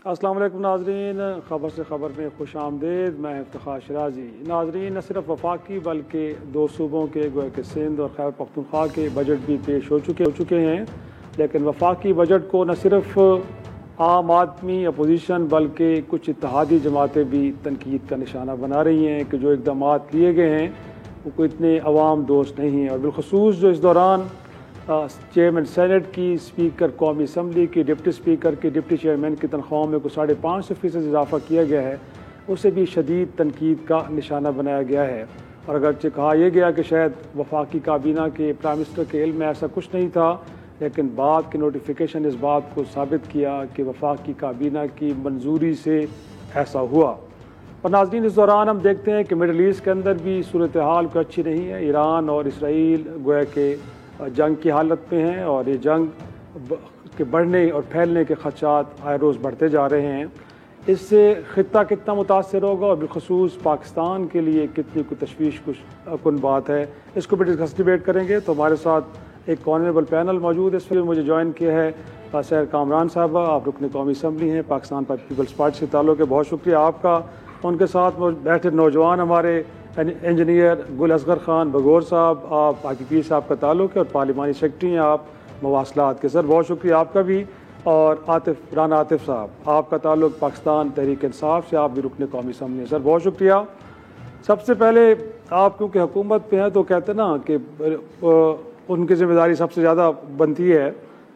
السلام علیکم ناظرین، خبر سے خبر میں خوش آمدید۔ میں افتخار شرازی۔ ناظرین، نہ صرف وفاقی بلکہ دو صوبوں کے گویا کہ سندھ اور خیبر پختونخوا کے بجٹ بھی پیش ہو چکے ہیں، لیکن وفاقی بجٹ کو نہ صرف عام آدمی اپوزیشن بلکہ کچھ اتحادی جماعتیں بھی تنقید کا نشانہ بنا رہی ہیں کہ جو اقدامات لیے گئے ہیں وہ کوئی اتنے عوام دوست نہیں ہیں، اور بالخصوص جو اس دوران چیئرمین سینٹ کی، اسپیکر قومی اسمبلی کی، ڈپٹی اسپیکر کی، ڈپٹی چیئرمین کی تنخواہوں میں کوئی 5.5% اضافہ کیا گیا ہے، اسے بھی شدید تنقید کا نشانہ بنایا گیا ہے۔ اور اگرچہ کہا یہ گیا کہ شاید وفاقی کابینہ کے پرائم منسٹر کے علم میں ایسا کچھ نہیں تھا، لیکن بعد کے نوٹیفیکیشن اس بات کو ثابت کیا کہ وفاقی کابینہ کی منظوری سے ایسا ہوا۔ اور ناظرین، اس دوران ہم دیکھتے ہیں کہ مڈل ایسٹ کے اندر بھی صورتحال کوئی اچھی نہیں ہے۔ ایران اور اسرائیل گویا کہ جنگ کی حالت میں ہیں، اور یہ جنگ کے بڑھنے اور پھیلنے کے خدشات آئے روز بڑھتے جا رہے ہیں۔ اس سے خطہ کتنا متاثر ہوگا اور بالخصوص پاکستان کے لیے کتنی کوئی تشویش کن بات ہے، اس کو بھی ڈیبیٹ کریں گے۔ تو ہمارے ساتھ ایک آنریبل پینل موجود ہے، اس میں مجھے جوائن کیا ہے سیر کامران صاحبہ، آپ رکن قومی اسمبلی ہیں، پاکستان پیپلز پارٹی سے تعلق ہے، بہت شکریہ آپ کا۔ ان کے ساتھ بیٹھے نوجوان ہمارے انجینئر گل اصغر خان بگور صاحب، آپ پاکی صاحب کا تعلق ہے اور پارلیمانی سیکرٹری ہیں آپ مواصلات کے، سر بہت شکریہ آپ کا بھی۔ اور رانا عاطف صاحب، آپ کا تعلق پاکستان تحریک انصاف سے، آپ بھی رکن قومی اسمبلی ہیں، سر بہت شکریہ۔ سب سے پہلے آپ کیونکہ حکومت پہ ہیں تو کہتے ہیں نا کہ ان کی ذمہ داری سب سے زیادہ بنتی ہے،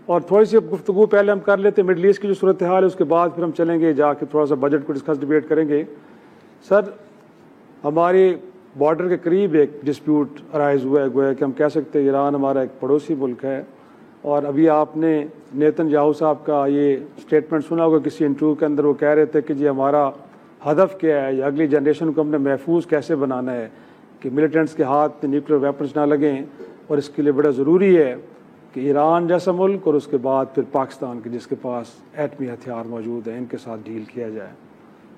اور تھوڑی سی گفتگو پہلے ہم کر لیتے ہیں مڈل ایسٹ کی جو صورتحال ہے، اس کے بعد پھر ہم چلیں گے جا کے تھوڑا سا بجٹ کو ڈیبیٹ کریں گے۔ سر، ہمارے بارڈر کے قریب ایک ڈسپیوٹ ارائز ہوا ہے، گویا کہ ہم کہہ سکتے ہیں ایران ہمارا ایک پڑوسی ملک ہے، اور ابھی آپ نے نیتن یاہو صاحب کا یہ اسٹیٹمنٹ سنا ہوگا کسی انٹرویو کے اندر، وہ کہہ رہے تھے کہ جی ہمارا ہدف کیا ہے، یا اگلی جنریشن کو ہم نے محفوظ کیسے بنانا ہے کہ ملیٹنٹس کے ہاتھ نیوکلیر ویپنز نہ لگیں، اور اس کے لیے بڑا ضروری ہے کہ ایران جیسا ملک اور اس کے بعد پھر پاکستان کے جس کے پاس ایٹمی ہتھیار موجود ہیں، ان کے ساتھ ڈیل کیا جائے۔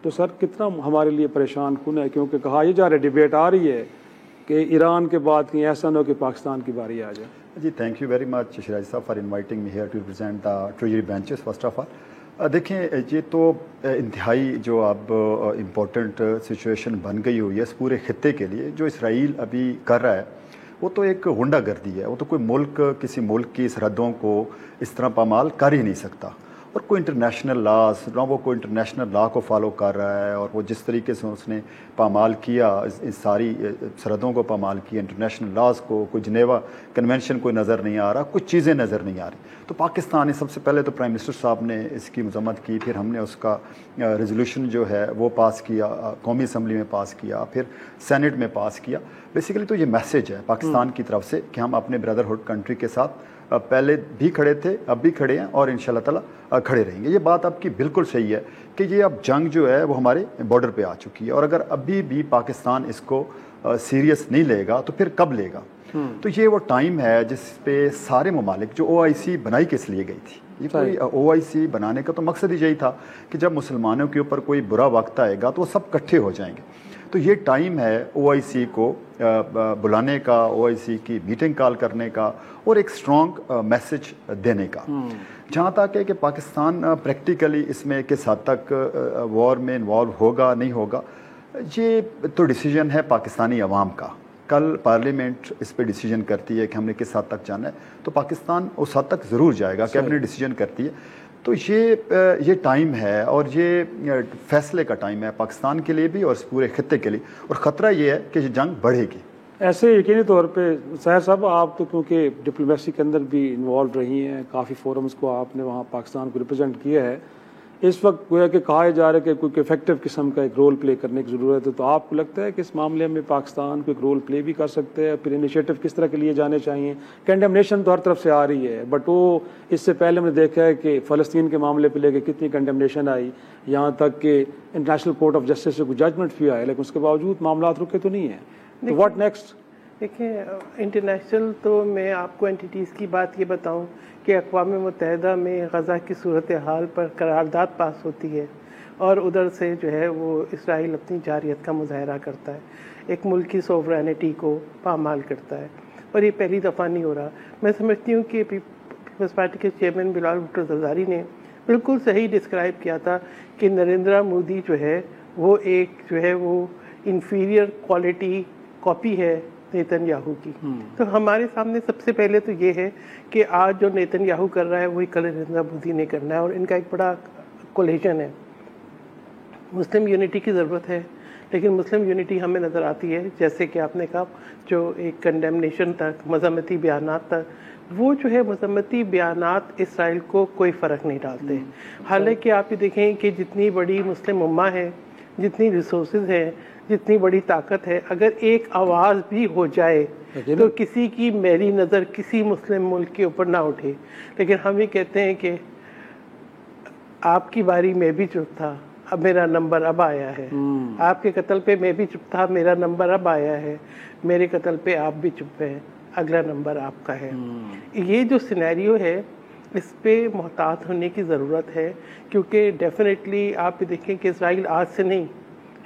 تو سر کتنا ہمارے لیے پریشان کن ہے، کیونکہ کہا یہ جا رہا ہے، ڈیبیٹ آ رہی ہے کہ ایران کے بعد کہیں ایسا نہ ہو کہ پاکستان کی باری آ جائے۔ جی تھینک یو ویری مچ شراجی صاحب for inviting me here to represent the treasury benches. First of all دیکھیں، یہ تو انتہائی جو اب امپورٹنٹ سچویشن بن گئی ہوئی ہے اس پورے خطے کے لیے۔ جو اسرائیل ابھی کر رہا ہے وہ تو ایک غنڈہ گردی ہے، وہ تو کوئی ملک کسی ملک کی سرحدوں کو اس طرح پامال کر ہی نہیں سکتا، اور کوئی انٹرنیشنل لاز نہ وہ کوئی انٹرنیشنل لا کو فالو کر رہا ہے، اور وہ جس طریقے سے اس نے پامال کیا، اس ساری سرحدوں کو پامال کیا، انٹرنیشنل لاز کو، کوئی جنیوا کنونشن کوئی نظر نہیں آ رہا، کچھ چیزیں نظر نہیں آ رہی۔ تو پاکستان نے سب سے پہلے تو پرائم منسٹر صاحب نے اس کی مذمت کی، پھر ہم نے اس کا ریزولوشن جو ہے وہ پاس کیا، قومی اسمبلی میں پاس کیا، پھر سینٹ میں پاس کیا۔ بیسیکلی تو یہ میسیج ہے پاکستان کی طرف سے کہ ہم اپنے بردرہڈ کنٹری کے ساتھ پہلے بھی کھڑے تھے، اب بھی کھڑے ہیں، اور انشاءاللہ تعالیٰ کھڑے رہیں گے۔ یہ بات آپ کی بالکل صحیح ہے کہ یہ اب جنگ جو ہے وہ ہمارے بارڈر پہ آ چکی ہے، اور اگر ابھی بھی پاکستان اس کو سیریس نہیں لے گا تو پھر کب لے گا؟ تو یہ وہ ٹائم ہے جس پہ سارے ممالک، جو OIC بنائی کس لیے گئی تھی، یہ کوئی OIC بنانے کا تو مقصد ہی یہی تھا کہ جب مسلمانوں کے اوپر کوئی برا وقت آئے گا تو وہ سب اکٹھے ہو جائیں گے۔ تو یہ ٹائم ہے OIC کو بلانے کا، OIC کی میٹنگ کال کرنے کا، اور ایک اسٹرانگ میسج دینے کا۔ جہاں تک ہے کہ پاکستان پریکٹیکلی اس میں کس حد تک وار میں انوالو ہوگا نہیں ہوگا، یہ تو ڈیسیجن ہے پاکستانی عوام کا۔ کل پارلیمنٹ اس پہ ڈیسیجن کرتی ہے کہ ہم نے کس حد تک جانا ہے، تو پاکستان اس حد تک ضرور جائے گا، کیبنٹ ڈیسیجن کرتی ہے۔ تو یہ ٹائم ہے، اور یہ فیصلے کا ٹائم ہے پاکستان کے لیے بھی اور اس پورے خطے کے لیے، اور خطرہ یہ ہے کہ یہ جنگ بڑھے گی۔ ایسے یقینی طور پہ سہر صاحب، آپ تو کیونکہ ڈپلومیسی کے اندر بھی انوالو رہی ہیں، کافی فورمز کو آپ نے وہاں پاکستان کو ریپرزینٹ کیا ہے، اس وقت گویا کہ کہا جا رہا ہے کہ کوئی افیکٹو قسم کا ایک رول پلے کرنے کی ضرورت ہے، تو آپ کو لگتا ہے کہ اس معاملے میں پاکستان کو ایک رول پلے بھی کر سکتے ہیں؟ پھر انیشیٹو کس طرح کے لیے جانے چاہیے؟ کنڈمنیشن تو ہر طرف سے آ رہی ہے، بٹ وہ اس سے پہلے ہم نے دیکھا ہے کہ فلسطین کے معاملے پہ لے کے کتنی کنڈمنیشن آئی، یہاں تک کہ انٹرنیشنل کورٹ آف جسٹس سے کوئی ججمنٹ بھی آئے، لیکن اس کے باوجود معاملات رکے تو نہیں ہیں۔ تو واٹ نیکسٹ؟ دیکھیں، انٹرنیشنل تو میں آپ کو اینٹیز کی بات یہ بتاؤں کہ اقوام متحدہ میں غزہ کی صورتحال پر قرارداد پاس ہوتی ہے، اور ادھر سے جو ہے وہ اسرائیل اپنی جارحیت کا مظاہرہ کرتا ہے، ایک ملک کی سوورینٹی کو پامال کرتا ہے، اور یہ پہلی دفعہ نہیں ہو رہا۔ میں سمجھتی ہوں کہ پیپلز پارٹی کے چیئرمین بلال بھٹو زرداری نے بالکل صحیح ڈسکرائب کیا تھا کہ نریندر مودی جو ہے وہ ایک جو ہے وہ انفیریئر کوالٹی کاپی ہے نیتن یاہو کی. تو ہمارے سامنے سب سے پہلے تو یہ ہے کہ آج جو نیتن یاہو کر رہا ہے وہی کل نریندر مودی نے کرنا ہے، اور ان کا ایک بڑا کولیشن ہے. مسلم یونٹی کی ضرورت ہے، لیکن مسلم یونٹی ہمیں نظر آتی ہے جیسے کہ آپ نے کہا جو ایک کنڈیمنیشن تک، مذمتی بیانات تک، وہ جو ہے مذمتی بیانات اسرائیل کو کوئی فرق نہیں ڈالتے. حالانکہ آپ یہ دیکھیں کہ جتنی بڑی مسلم امہ ہے، جتنی ریسورسز ہیں، جتنی بڑی طاقت ہے، اگر ایک آواز بھی ہو جائے تو کسی کی میری نظر کسی مسلم ملک کے اوپر نہ اٹھے. لیکن ہم یہ کہتے ہیں کہ آپ کی باری میں بھی چپ تھا، اب میرا نمبر اب آیا ہے. آپ کے قتل پہ میں بھی چپ تھا، میرا نمبر اب آیا ہے. میرے قتل پہ آپ بھی چپ ہیں، اگلا نمبر آپ کا ہے. یہ جو سینیریو ہے اس پہ محتاط ہونے کی ضرورت ہے، کیونکہ ڈیفینیٹلی آپ دیکھیں کہ اسرائیل آج سے نہیں،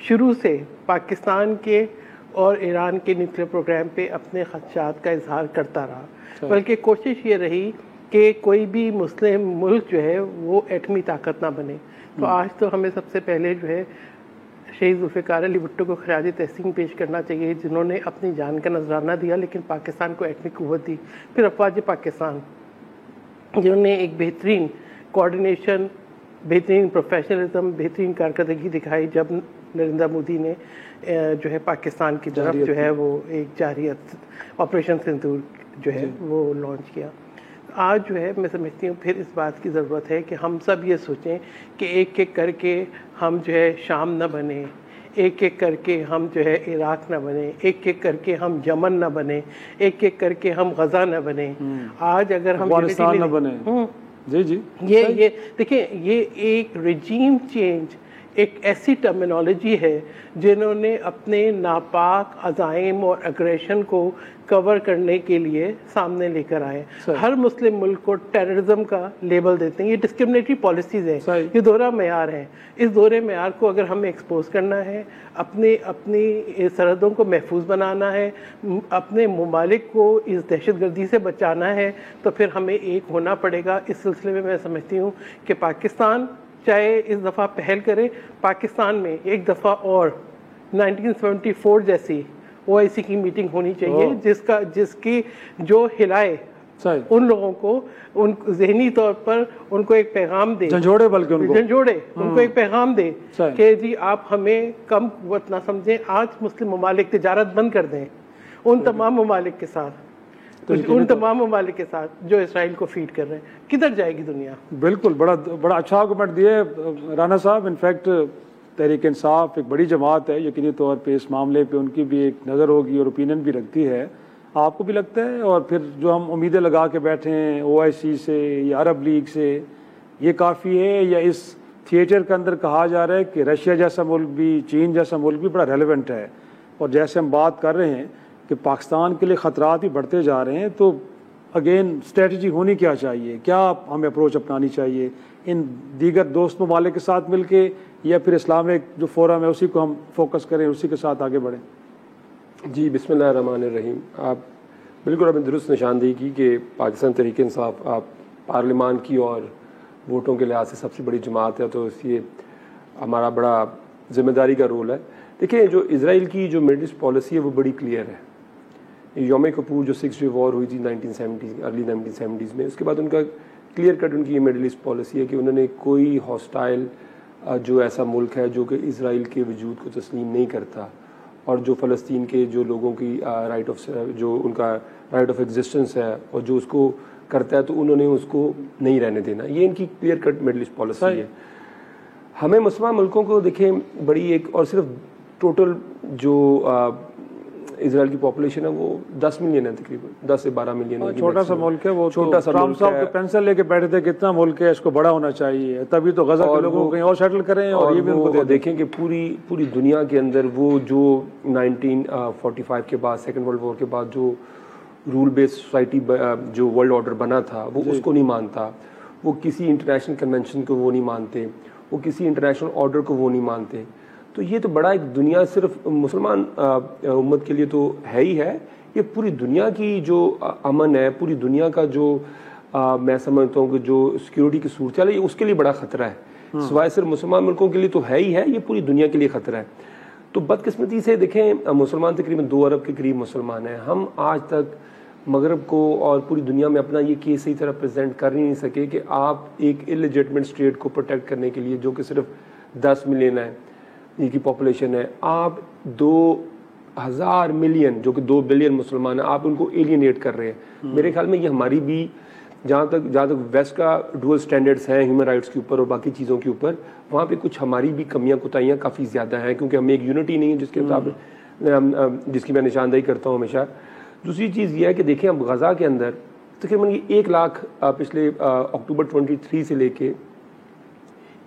شروع سے پاکستان کے اور ایران کے نیوکلیر پروگرام پہ اپنے خدشات کا اظہار کرتا رہا، بلکہ کوشش یہ رہی کہ کوئی بھی مسلم ملک جو ہے وہ ایٹمی طاقت نہ بنے. تو آج تو ہمیں سب سے پہلے جو ہے شہید ذوالفقار علی بھٹو کو خراج تحسین پیش کرنا چاہیے، جنہوں نے اپنی جان کا نذرانہ دیا لیکن پاکستان کو ایٹمی قوت دی. پھر افواج پاکستان جنہوں نے ایک بہترین کوآرڈینیشن، بہترین پروفیشنلزم، بہترین کارکردگی دکھائی جب نریندر مودی نے جو ہے پاکستان کی طرف جو ہے وہ ایک جارحیت آپریشن سندور جو ہے وہ لانچ کیا. آج جو ہے میں سمجھتی ہوں پھر اس بات کی ضرورت ہے کہ ہم سب یہ سوچیں کہ ایک ایک کر کے ہم جو ہے شام نہ بنے، ایک ایک کر کے ہم جو ہے عراق نہ بنے، ایک ایک کر کے ہم یمن نہ بنے، ایک ایک کر کے ہم غزہ نہ بنے. آج اگر ہم افغانستان نہ بنے. جی یہ دیکھیں، یہ ایک رجیم چینج، ایک ایسی ٹرمینالوجی ہے جنہوں نے اپنے ناپاک عزائم اور اگریشن کو کور کرنے کے لیے سامنے لے کر آئے. ہر مسلم ملک کو ٹیررزم کا لیبل دیتے ہیں. یہ ڈسکرمنیٹری پالیسیز ہیں، یہ دوہرا معیار ہیں. اس دوہرے معیار کو اگر ہمیں ایکسپوز کرنا ہے، اپنی سرحدوں کو محفوظ بنانا ہے، اپنے ممالک کو اس دہشت گردی سے بچانا ہے، تو پھر ہمیں ایک ہونا پڑے گا. اس سلسلے میں سمجھتی ہوں کہ پاکستان چاہے اس دفعہ پہل کرے، پاکستان میں ایک دفعہ اور 1974 جیسی OIC کی میٹنگ ہونی چاہیے جس کی جو ہلائے ان لوگوں کو، ان ذہنی طور پر ان کو ایک پیغام دے، جھنجھوڑے ان کو ایک پیغام دے کہ جی آپ ہمیں کم قوت نہ سمجھیں. آج مسلم ممالک تجارت بند کر دیں ان تمام ممالک کے ساتھ، جو اسرائیل کو فیڈ کر رہے ہیں. کدھر جائے گی دنیا؟ بالکل، بڑا اچھا آرگومنٹ دیے رانا صاحب. انفیکٹ تحریک انصاف ایک بڑی جماعت ہے، یقینی طور پہ اس معاملے پہ ان کی بھی ایک نظر ہوگی اور اوپینین بھی رکھتی ہے. آپ کو بھی لگتا ہے؟ اور پھر جو ہم امیدیں لگا کے بیٹھے ہیں OIC سے یا عرب لیگ سے، یہ کافی ہے یا اس تھیٹر کے اندر کہا جا رہا ہے کہ رشیا جیسا ملک بھی، چین جیسا ملک بھی بڑا ریلیونٹ ہے؟ اور جیسے ہم بات کر رہے ہیں کہ پاکستان کے لیے خطرات بھی بڑھتے جا رہے ہیں، تو اگین اسٹریٹجی ہونی کیا چاہیے؟ کیا ہمیں اپروچ اپنانی چاہیے ان دیگر دوست ممالک کے ساتھ مل کے، یا پھر اسلامک جو فورم ہے اسی کو ہم فوکس کریں، اسی کے ساتھ آگے بڑھیں؟ جی، بسم اللہ الرحمن الرحیم. آپ بالکل آپ نے درست نشاندہی کی کہ پاکستان تحریک انصاف آپ پارلیمان کی اور ووٹوں کے لحاظ سے سب سے بڑی جماعت ہے، تو اس لیے ہمارا بڑا ذمہ داری کا رول ہے. دیکھیں، جو اسرائیل کی جو مڈل ایسٹ پالیسی ہے وہ بڑی کلیئر ہے. یوم کپور جو 6 ڈے وار ہوئی تھی 1970 ارلی 1970s میں، اس کے بعد ان کا کلیئر کٹ ان کی یہ مڈل ایسٹ پالیسی ہے کہ انہوں نے کوئی ہاسٹائل جو ایسا ملک ہے جو کہ اسرائیل کے وجود کو تسلیم نہیں کرتا، اور جو فلسطین کے جو لوگوں کی جو ان کا رائٹ آف ایگزسٹنس ہے اور جو اس کو کرتا ہے، تو انہوں نے اس کو نہیں رہنے دینا. یہ ان کی clear cut Middle East policy ہے. ہمیں مسلمان ملکوں کو دیکھیں بڑی ایک، اور صرف ٹوٹل جو اسرائیل کی پاپولیشن ہے وہ 10 ملین ہے، تقریباً 10 سے 12 ملین. چھوٹا سا ملک ہے وہ. چھوٹا سا ملک ہے. پینسل لے کے بیٹھے تھے کتنا ملک ہے، اس کو بڑا ہونا چاہیے، تبھی تو غزہ کے لوگوں کو کہیں اور سیٹل کریں اور یہ بھی ان کو دیکھیں کہ پوری دنیا کے اندر وہ جو 1945 کے بعد سیکنڈ ورلڈ وار کے بعد جو رول بیس سوسائٹی جو ورلڈ آرڈر بنا تھا وہ اس کو نہیں مانتا. وہ کسی انٹرنیشنل کنونشن کو وہ نہیں مانتے، وہ کسی انٹرنیشنل آرڈر کو وہ نہیں مانتے. تو یہ تو بڑا ایک دنیا صرف مسلمان امت کے لیے تو ہے ہی ہے، یہ پوری دنیا کی جو امن ہے، پوری دنیا کا جو میں سمجھتا ہوں کہ جو سیکیورٹی کی صورت ہے اس کے لیے بڑا خطرہ ہے، سوائے صرف مسلمان ملکوں کے لیے تو ہے ہی ہے، یہ پوری دنیا کے لیے خطرہ ہے۔ تو بدقسمتی سے دیکھیں مسلمان تقریباً 2 ارب کے قریب مسلمان ہیں، ہم آج تک مغرب کو اور پوری دنیا میں اپنا یہ کیس صحیح طرح پریزنٹ کر ہی نہیں سکے کہ آپ ایک انلیجٹمیٹ اسٹیٹ کو پروٹیکٹ کرنے کے لیے جو کہ صرف 10 ملین ہے ان کی پاپولیشن ہے، آپ 2000 ملین جو کہ 2 بلین مسلمان ہیں، آپ ان کو ایلینیٹ کر رہے ہیں۔ میرے خیال میں یہ ہماری بھی جہاں تک ویسٹ کا ڈوئل سٹینڈرڈز ہیں ہیومن رائٹس کے اوپر اور باقی چیزوں کے اوپر، وہاں پہ کچھ ہماری بھی کمیاں کوتاہیاں کافی زیادہ ہیں، کیونکہ ہمیں ایک یونٹی نہیں ہے جس کے مطابق جس کی میں نشاندہی کرتا ہوں ہمیشہ۔ دوسری چیز یہ ہے کہ دیکھیں اب غزہ کے اندر تقریباً 1 لاکھ پچھلے اکتوبر 23 سے لے کے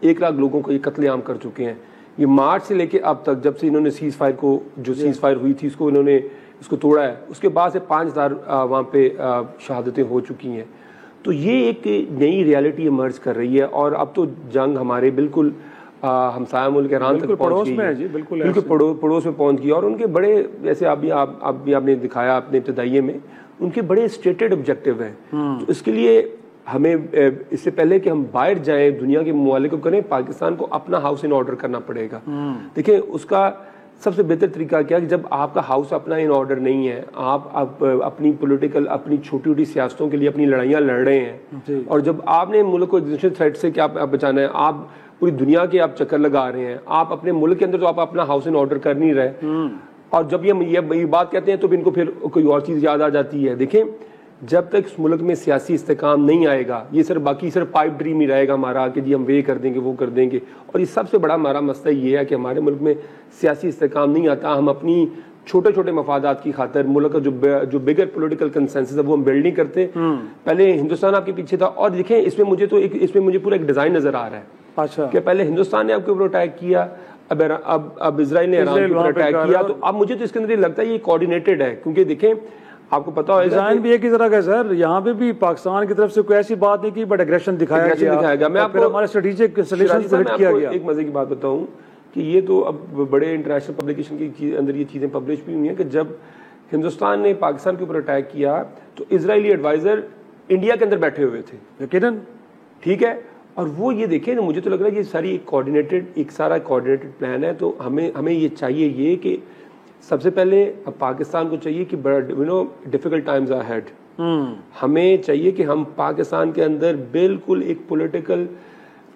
1 لاکھ لوگوں کو یہ قتل عام کر چکے ہیں۔ یہ مارچ سے لے کے اب تک جب سے انہوں نے سیز فائر کو جو سیز فائر ہوئی تھی انہوں نے اس کو توڑا ہے، اس کے بعد سے 5000 وہاں پہ شہادتیں ہو چکی ہیں۔ تو یہ ایک نئی ریالٹی ایمرج کر رہی ہے، اور اب تو جنگ ہمارے بالکل ہمسایہ ملک ایران تک پہنچ گئی ہے، بالکل پڑوس میں پہنچ گئی، اور ان کے بڑے جیسے آپ نے دکھایا اپنے ابتدائیے میں ان کے بڑے اسٹیٹڈ آبجیکٹیو ہیں۔ تو اس کے لیے ہمیں اس سے پہلے کہ ہم باہر جائیں دنیا کے ممالک کو کریں، پاکستان کو اپنا ہاؤس ان آرڈر کرنا پڑے گا۔ دیکھیں اس کا سب سے بہتر طریقہ کیا کہ جب آپ کا ہاؤس اپنا ان آرڈر نہیں ہے، آپ اپنی پولیٹیکل اپنی چھوٹی چھوٹی سیاستوں کے لیے اپنی لڑائیاں لڑ رہے ہیں، اور جب آپ نے ملک کو ایگزسٹنگ تھریٹ سے کیا بچانا ہے، آپ پوری دنیا کے آپ چکر لگا رہے ہیں، آپ اپنے ملک کے اندر تو آپ اپنا ہاؤس ان آرڈر کر نہیں رہے، اور جب یہ بات کہتے ہیں تو ان کو پھر کوئی اور چیز یاد آ جاتی ہے۔ دیکھیں جب تک اس ملک میں سیاسی استحکام نہیں آئے گا، یہ صرف پائپ ڈریم ہی رہے گا ہمارا کہ جی ہم یہ کر دیں گے وہ کر دیں گے، اور یہ سب سے بڑا ہمارا مسئلہ یہ ہے کہ ہمارے ملک میں سیاسی استحکام نہیں آتا، ہم اپنی چھوٹے چھوٹے مفادات کی خاطر ملک کا جو بگر پولیٹیکل کنسنسس ہے وہ ہم بلڈ نہیں کرتے۔ پہلے ہندوستان آپ کے پیچھے تھا، اور دیکھیں اس میں مجھے پورا ایک ڈیزائن نظر آ رہا ہے۔ اچھا کہ پہلے ہندوستان نے آپ کے اوپر اٹیک کیا، اب اسرائیل نے ایران کے اوپر اٹیک کیا، تو اب مجھے تو اس کے اندر یہ لگتا ہے یہ کوآرڈینیٹڈ ہے، کیونکہ دیکھیں آپ کو پتا ہوگا ڈیزائن بھی ایک ہی طرح کا ہے سر، یہاں پہ بھی پاکستان کی طرف سے کوئی ایسی بات نہیں کی بٹ ایگریشن دکھایا گیا۔ میں آپ کو ہمارے اسٹریٹجک سلیوشن کو ہٹ کیا گیا۔ ایک مزے کی بات بتاؤں کہ یہ تو اب بڑے انٹرنیشنل پبلیکیشن کے اندر یہ چیزیں پبلش بھی ہوئی ہیں کہ جب ہندوستان نے پاکستان کے اوپر اٹیک کیا تو اسرائیلی ایڈوائزر انڈیا کے اندر بیٹھے ہوئے تھے، یقیناً ٹھیک ہے، اور وہ یہ دیکھیں مجھے تو لگ رہا ہے یہ ساری ایک سارا کوآرڈینیٹڈ پلان ہے۔ تو ہمیں یہ چاہیے یہ کہ سب سے پہلے اب پاکستان کو چاہیے کہ ڈیفیکلٹ ٹائمز آر ہیڈ، ہمیں چاہیے کہ ہم پاکستان کے اندر بالکل ایک پولیٹیکل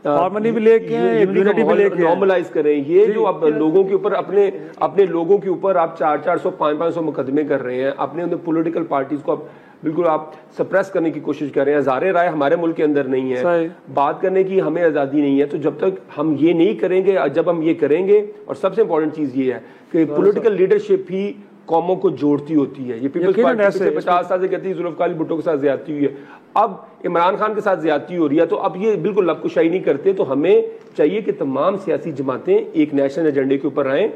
ہارمونی بھی لے کے یونٹی بھی لے کے نارملائز کریں۔ یہ جو اب لوگوں کے اوپر اپنے لوگوں کے اوپر آپ 400 500 مقدمے کر رہے ہیں، اپنے اندر پولیٹیکل پارٹیز کو بالکل آپ سپریس کرنے کی کوشش کر رہے ہیں، ہزاریں رائے ہمارے ملک کے اندر نہیں ہے، بات کرنے کی ہمیں آزادی نہیں ہے۔ تو جب تک ہم یہ نہیں کریں گے، جب ہم یہ کریں گے، اور سب سے امپورٹنٹ چیز یہ ہے کہ پولیٹیکل لیڈرشپ ہی قوموں کو جوڑتی ہوتی ہے۔ یہ پیپلز پارٹی 50 سال سے کہتی ہے ذوالفقار علی بھٹو کے ساتھ زیادتی ہوئی ہے، اب عمران خان کے ساتھ زیادتی ہو رہی ہے، تو اب یہ بالکل لب کشائی نہیں کرتے۔ تو ہمیں چاہیے کہ تمام سیاسی جماعتیں ایک نیشنل ایجنڈے کے اوپر آئیں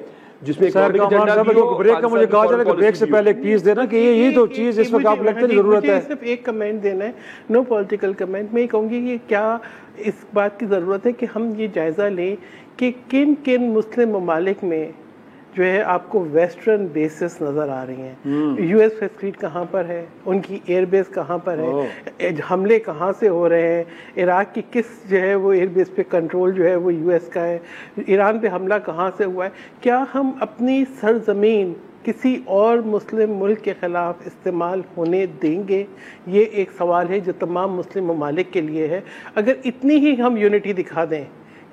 جس میں بریک کا مجھے کہا جائے کہ بریک سے پہلے ایک پیس دینا کہ یہ تو چیز اس وقت آپ لگتا ہے ضرورت ہے۔ صرف ایک کمنٹ دینا ہے، نو پولیٹیکل کمنٹ۔ میں یہ کہوں گی کہ کیا اس بات کی ضرورت ہے کہ ہم یہ جائزہ لیں کہ کن کن مسلم ممالک میں جو ہے آپ کو ویسٹرن بیسز نظر آ رہی ہیں، یو ایس فیسلٹی کہاں پر ہے، ان کی ایئر بیس کہاں پر ہے، حملے کہاں سے ہو رہے ہیں، عراق کی کس جو ہے وہ ایئر بیس پہ کنٹرول جو ہے وہ یو ایس کا ہے، ایران پہ حملہ کہاں سے ہوا ہے۔ کیا ہم اپنی سرزمین کسی اور مسلم ملک کے خلاف استعمال ہونے دیں گے؟ یہ ایک سوال ہے جو تمام مسلم ممالک کے لیے ہے۔ اگر اتنی ہی ہم یونٹی دکھا دیں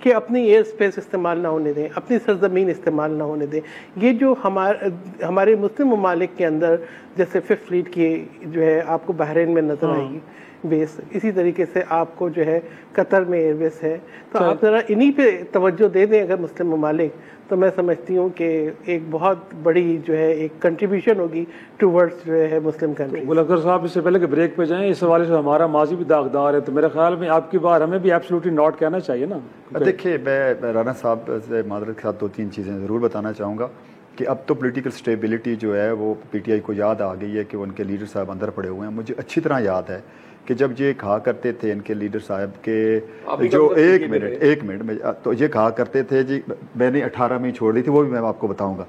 کہ اپنی ایئر سپیس استعمال نہ ہونے دیں، اپنی سرزمین استعمال نہ ہونے دیں، یہ جو ہمارے مسلم ممالک کے اندر جیسے 5th فلیٹ کی جو ہے آپ کو بحرین میں نظر آئے گی بیس، اسی طریقے سے آپ کو جو ہے قطر میں ایئر بیس ہے، تو آپ ذرا انہی پہ توجہ دے دیں اگر مسلم ممالک، تو میں سمجھتی ہوں کہ ایک بہت بڑی جو ہے ایک کنٹریبیوشن ہوگی ٹورڈز جو ہے مسلم کنٹری۔ گل اکبر صاحب اس سے پہلے کہ بریک پہ جائیں، اس حوالے سے ہمارا ماضی بھی داغدار ہے، تو میرے خیال میں آپ کی بار ہمیں بھی ایبسلیوٹلی ناٹ کہنا چاہیے نا۔ دیکھیے میں رانا صاحب سے معذرت کے ساتھ 2-3 چیزیں ضرور بتانا چاہوں گا کہ اب تو پولیٹیکل سٹیبلٹی جو ہے وہ پی ٹی آئی کو یاد آ گئی ہے کہ ان کے لیڈر صاحب اندر پڑے ہوئے ہیں۔ مجھے اچھی طرح یاد ہے کہ جب یہ کہا کرتے تھے ان کے لیڈر صاحب کے جو ایک منٹ میں تو یہ کہا کرتے تھے جی میں نے 18 میں چھوڑ دی تھی، وہ بھی میں آپ کو بتاؤں گا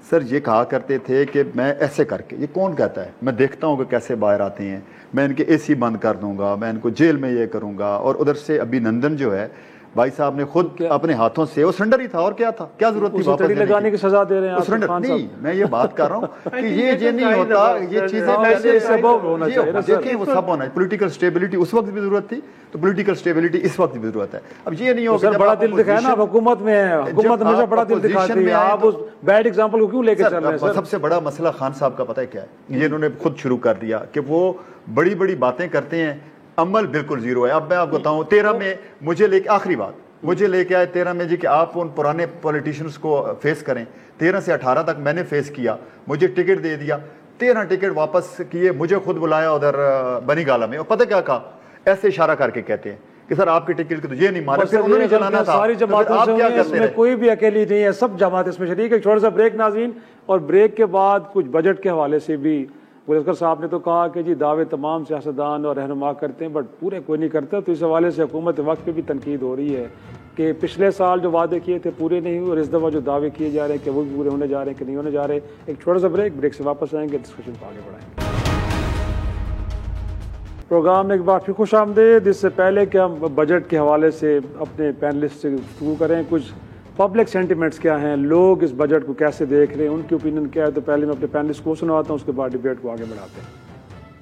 سر یہ کہا کرتے تھے کہ میں ایسے کر کے, یہ کون کہتا ہے, میں دیکھتا ہوں کہ کیسے باہر آتے ہیں, میں ان کے اے سی بند کر دوں گا, میں ان کو جیل میں یہ کروں گا. اور ادھر سے ابھی نندن جو ہے بھائی صاحب نے خود اپنے ہاتھوں سے, وہ سرنڈر ہی تھا اور کیا تھا, کیا ضرورت تھی واپس لگانے کی سزا دے رہے ہیں سرنڈر نہیں. میں یہ بات کر رہا ہوں کہ یہ نہیں ہوتا, یہ چیزیں دیکھیں وہ سب ہونا ہے. پولیٹیکل اسٹیبلٹی اس وقت بھی ضرورت تھی تو پولیٹیکل اسٹیبلٹی اس وقت بھی ضرورت ہے. اب یہ نہیں ہوگا بڑا دل دکھایا نا, حکومت میں ہے, حکومت ہمیشہ بڑا دل دکھاتی ہے, آپ اس بیڈ ایگزامپل کو کیوں لے کے چل رہے ہیں؟ سب سے بڑا مسئلہ خان صاحب کا پتہ ہے کیا ہے, یہ انہوں نے خود شروع کر دیا کہ وہ بڑی بڑی باتیں کرتے ہیں, عمل بالکل زیرو ہے. اب میں آپ کو بتاؤں 13 میں مجھے لے کے, آخری بات مجھے لے کے آئے 13 میں جی کہ آپ ان پرانے پولیٹیشنز کو فیس کریں. 13 سے 18 تک میں نے فیس کیا, مجھے ٹکٹ دے دیا, 13 ٹکٹ واپس کیے, مجھے خود بلایا ادھر بنی گالا میں, اور پتہ کیا کہا, ایسے اشارہ کر کے کہتے ہیں کہ سر آپ کے ٹکٹ کو تو یہ نہیں مارا, پھر انہوں نے چلانا تھا. ساری جماعتوں سے اس میں کوئی بھی اکیلی نہیں ہے, سب جماعت اس میں شریک ہے. چھوٹا سا بریک ناظرین, اور بریک کے بعد کچھ بجٹ کے حوالے سے بھی گلزکر صاحب نے تو کہا کہ جی دعوے تمام سیاستدان اور رہنما کرتے ہیں بٹ پورے کوئی نہیں کرتا. تو اس حوالے سے حکومت وقت پہ بھی تنقید ہو رہی ہے کہ پچھلے سال جو وعدے کیے تھے پورے نہیں ہوئے, اور اس دفعہ جو دعوے کیے جا رہے ہیں کہ وہ بھی پورے ہونے جا رہے ہیں کہ نہیں ہونے جا رہے. ایک چھوٹا سا بریک سے واپس آئیں گے, ڈسکشن کو آگے بڑھائیں گے. پروگرام میں ایک بار پھر خوش آمدید. اس سے پہلے کہ ہم بجٹ کے حوالے سے اپنے پینلسٹ سے گفتگو کریں, کچھ پبلک سینٹیمنٹس کیا ہیں, لوگ اس بجٹ کو کیسے دیکھ رہے ہیں, ان کی اوپینین کیا ہے, تو پہلے میں اپنے پینلسٹ کو سنواتا ہوں, اس کے بعد ڈیبیٹ کو آگے بڑھاتے ہیں.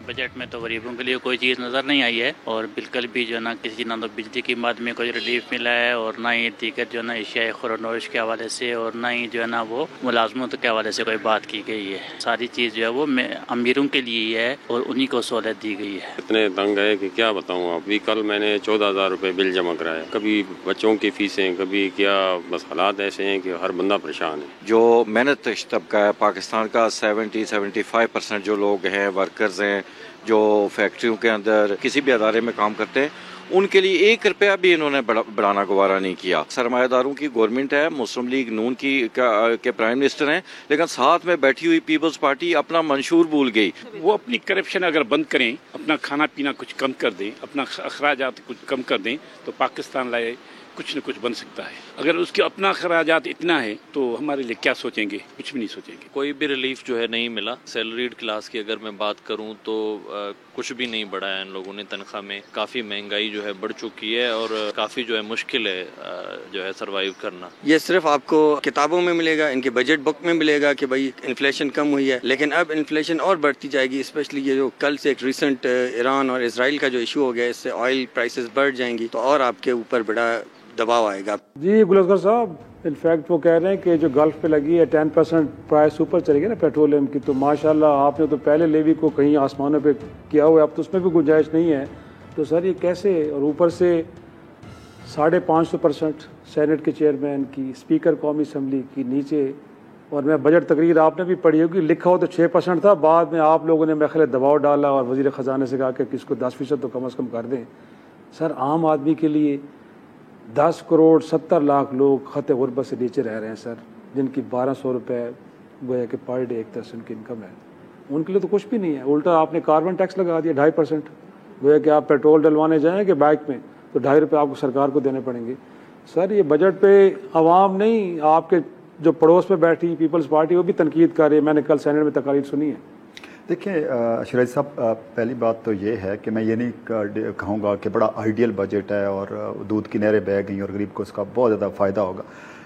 بجٹ میں تو غریبوں کے لیے کوئی چیز نظر نہیں آئی ہے, اور بالکل بھی جو ہے نا کسی نہ تو بجلی کی مد میں کوئی ریلیف ملا ہے, اور نہ ہی دیگر جو ہے نا اشیاء خورنوش کے حوالے سے, اور نہ ہی جو ہے نا وہ ملازمت کے حوالے سے کوئی بات کی گئی ہے. ساری چیز جو ہے وہ امیروں کے لیے ہی ہے اور انہی کو سہولت دی گئی ہے. اتنے تنگ ہے کہ کیا بتاؤں. ابھی کل میں نے 14,000 روپے بل جمع کرایا, کبھی بچوں کی فیسیں, کبھی کیا, بس حالات ایسے ہیں کہ ہر بندہ پریشان ہے. جو محنت طبقہ ہے پاکستان کا 70-75% جو لوگ ہیں, ورکرز ہیں, جو فیکٹریوں کے اندر کسی بھی ادارے میں کام کرتے ہیں, ان کے لیے 1 روپیہ بھی انہوں نے بڑھانا گوارا نہیں کیا. سرمایہ داروں کی گورنمنٹ ہے, مسلم لیگ نون کی کے پرائم منسٹر ہیں, لیکن ساتھ میں بیٹھی ہوئی پیپلز پارٹی اپنا منشور بھول گئی. وہ اپنی کرپشن اگر بند کریں, اپنا کھانا پینا کچھ کم کر دیں, اپنا اخراجات کچھ کم کر دیں, تو پاکستان لائے کچھ نہ کچھ بن سکتا ہے. اگر اس کے اپنا اخراجات اتنا ہے تو ہمارے لیے کیا سوچیں گے, کچھ بھی نہیں سوچیں گے. کوئی بھی ریلیف جو ہے نہیں ملا. سیلریڈ کلاس کی اگر میں بات کروں تو کچھ بھی نہیں بڑھایا ان لوگوں نے تنخواہ میں. کافی مہنگائی جو ہے بڑھ چکی ہے, اور کافی جو ہے مشکل ہے جو ہے سروائیو کرنا. یہ صرف آپ کو کتابوں میں ملے گا, ان کی بجٹ بک میں ملے گا کہ بھائی انفلیشن کم ہوئی ہے, لیکن اب انفلیشن اور بڑھتی جائے گی. اسپیشلی یہ جو کل سے ایک ریسنٹ ایران اور اسرائیل کا جو ایشو ہو گیا, اس سے آئل پرائسز بڑھ جائیں گی, تو اور آپ کے اوپر بڑا دباؤ آئے گا. جی گلزکر صاحب, انفیکٹ وہ کہہ رہے ہیں کہ جو گلف پہ لگی ہے 10% پرائس اوپر چلے گی نا پیٹرولیم کی, تو ماشاءاللہ آپ نے تو پہلے لیوی کو کہیں آسمانوں پہ کیا ہوا ہے, اب تو اس میں بھی گنجائش نہیں ہے. تو سر یہ کیسے, اور اوپر سے 550% سینٹ کے چیئرمین کی, اسپیکر قومی اسمبلی کی نیچے, اور میں بجٹ تقریر آپ نے بھی پڑھی ہوگی, لکھا ہو تو 6% تھا, بعد میں آپ لوگوں نے میرے خیال دباؤ ڈالا اور وزیر خزانے سے کہا کہ اس کو 10% تو کم از کم کر دیں. سر عام آدمی کے لیے 10 کروڑ 70 لاکھ لوگ خط غربت سے نیچے رہ رہے ہیں سر, جن کی 1200 روپے گویا کہ پر ڈے ایک طرح سے ان کی انکم ہے, ان کے لیے تو کچھ بھی نہیں ہے. الٹا آپ نے کاربن ٹیکس لگا دیا 2.5%, گویا کہ آپ پیٹرول ڈلوانے جائیں کہ بائک میں تو 2.5 روپے آپ کو سرکار کو دینے پڑیں گے. سر یہ بجٹ پہ عوام نہیں, آپ کے جو پڑوس میں بیٹھی پیپلز پارٹی وہ بھی تنقید کر رہی ہے. میں نے کل سینٹ میں تقاریر سنی ہے. دیکھیں شریف صاحب, پہلی بات تو یہ ہے کہ میں یہ نہیں کہوں گا کہ بڑا آئیڈیل بجٹ ہے اور دودھ کی نہریں بہہ گئیں اور غریب کو اس کا بہت زیادہ فائدہ ہوگا,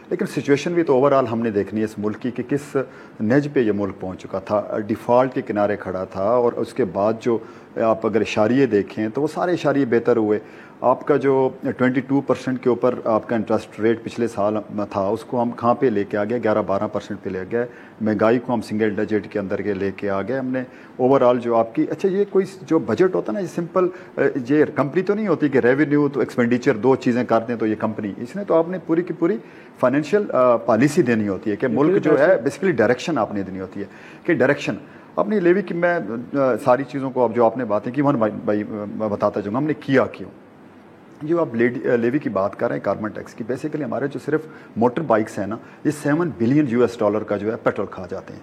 لیکن سچویشن بھی تو اوورآل ہم نے دیکھنی ہے اس ملک کی کہ کس نج پہ یہ ملک پہنچ چکا تھا. ڈیفالٹ کے کنارے کھڑا تھا, اور اس کے بعد جو آپ اگر اشاریے دیکھیں تو وہ سارے اشاریے بہتر ہوئے. آپ کا جو 22% کے اوپر آپ کا انٹرسٹ ریٹ پچھلے سال میں تھا, اس کو ہم کہاں پہ لے کے آ گئے, 11-12% پہ لے گئے. مہنگائی کو ہم سنگل ڈیجٹ کے اندر کے لے کے آ گئے ہم نے. اوورآل جو آپ کی, اچھا یہ کوئی جو بجٹ ہوتا ہے نا, یہ سمپل, یہ کمپنی تو نہیں ہوتی کہ ریونیو تو ایکسپینڈیچر 2 چیزیں کر دیں تو یہ کمپنی. اس نے تو آپ نے پوری کی پوری فائنینشیل پالیسی دینی ہوتی ہے کہ ملک جو ہے بیسیکلی ڈائریکشن آپ نے دینی ہوتی ہے کہ ڈائریکشن اپنی لیوی کی. میں ساری چیزوں کو اب جو آپ نے باتیں کی ون بائی بتاتا جاؤں گا ہم نے کیا کیوں. جو آپ لیوی کی بات کر رہے ہیں کاربن ٹیکس کی, بیسیکلی ہمارے جو صرف موٹر بائکس ہیں نا, یہ $7 بلین کا جو ہے پیٹرول کھا جاتے ہیں.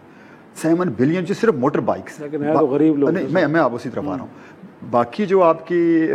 $7 بلین جو صرف موٹر بائکس. لیکن ہے تو غریب لوگ. نہیں, میں آپ اسی طرف آ رہا ہوں. باقی جو آپ کی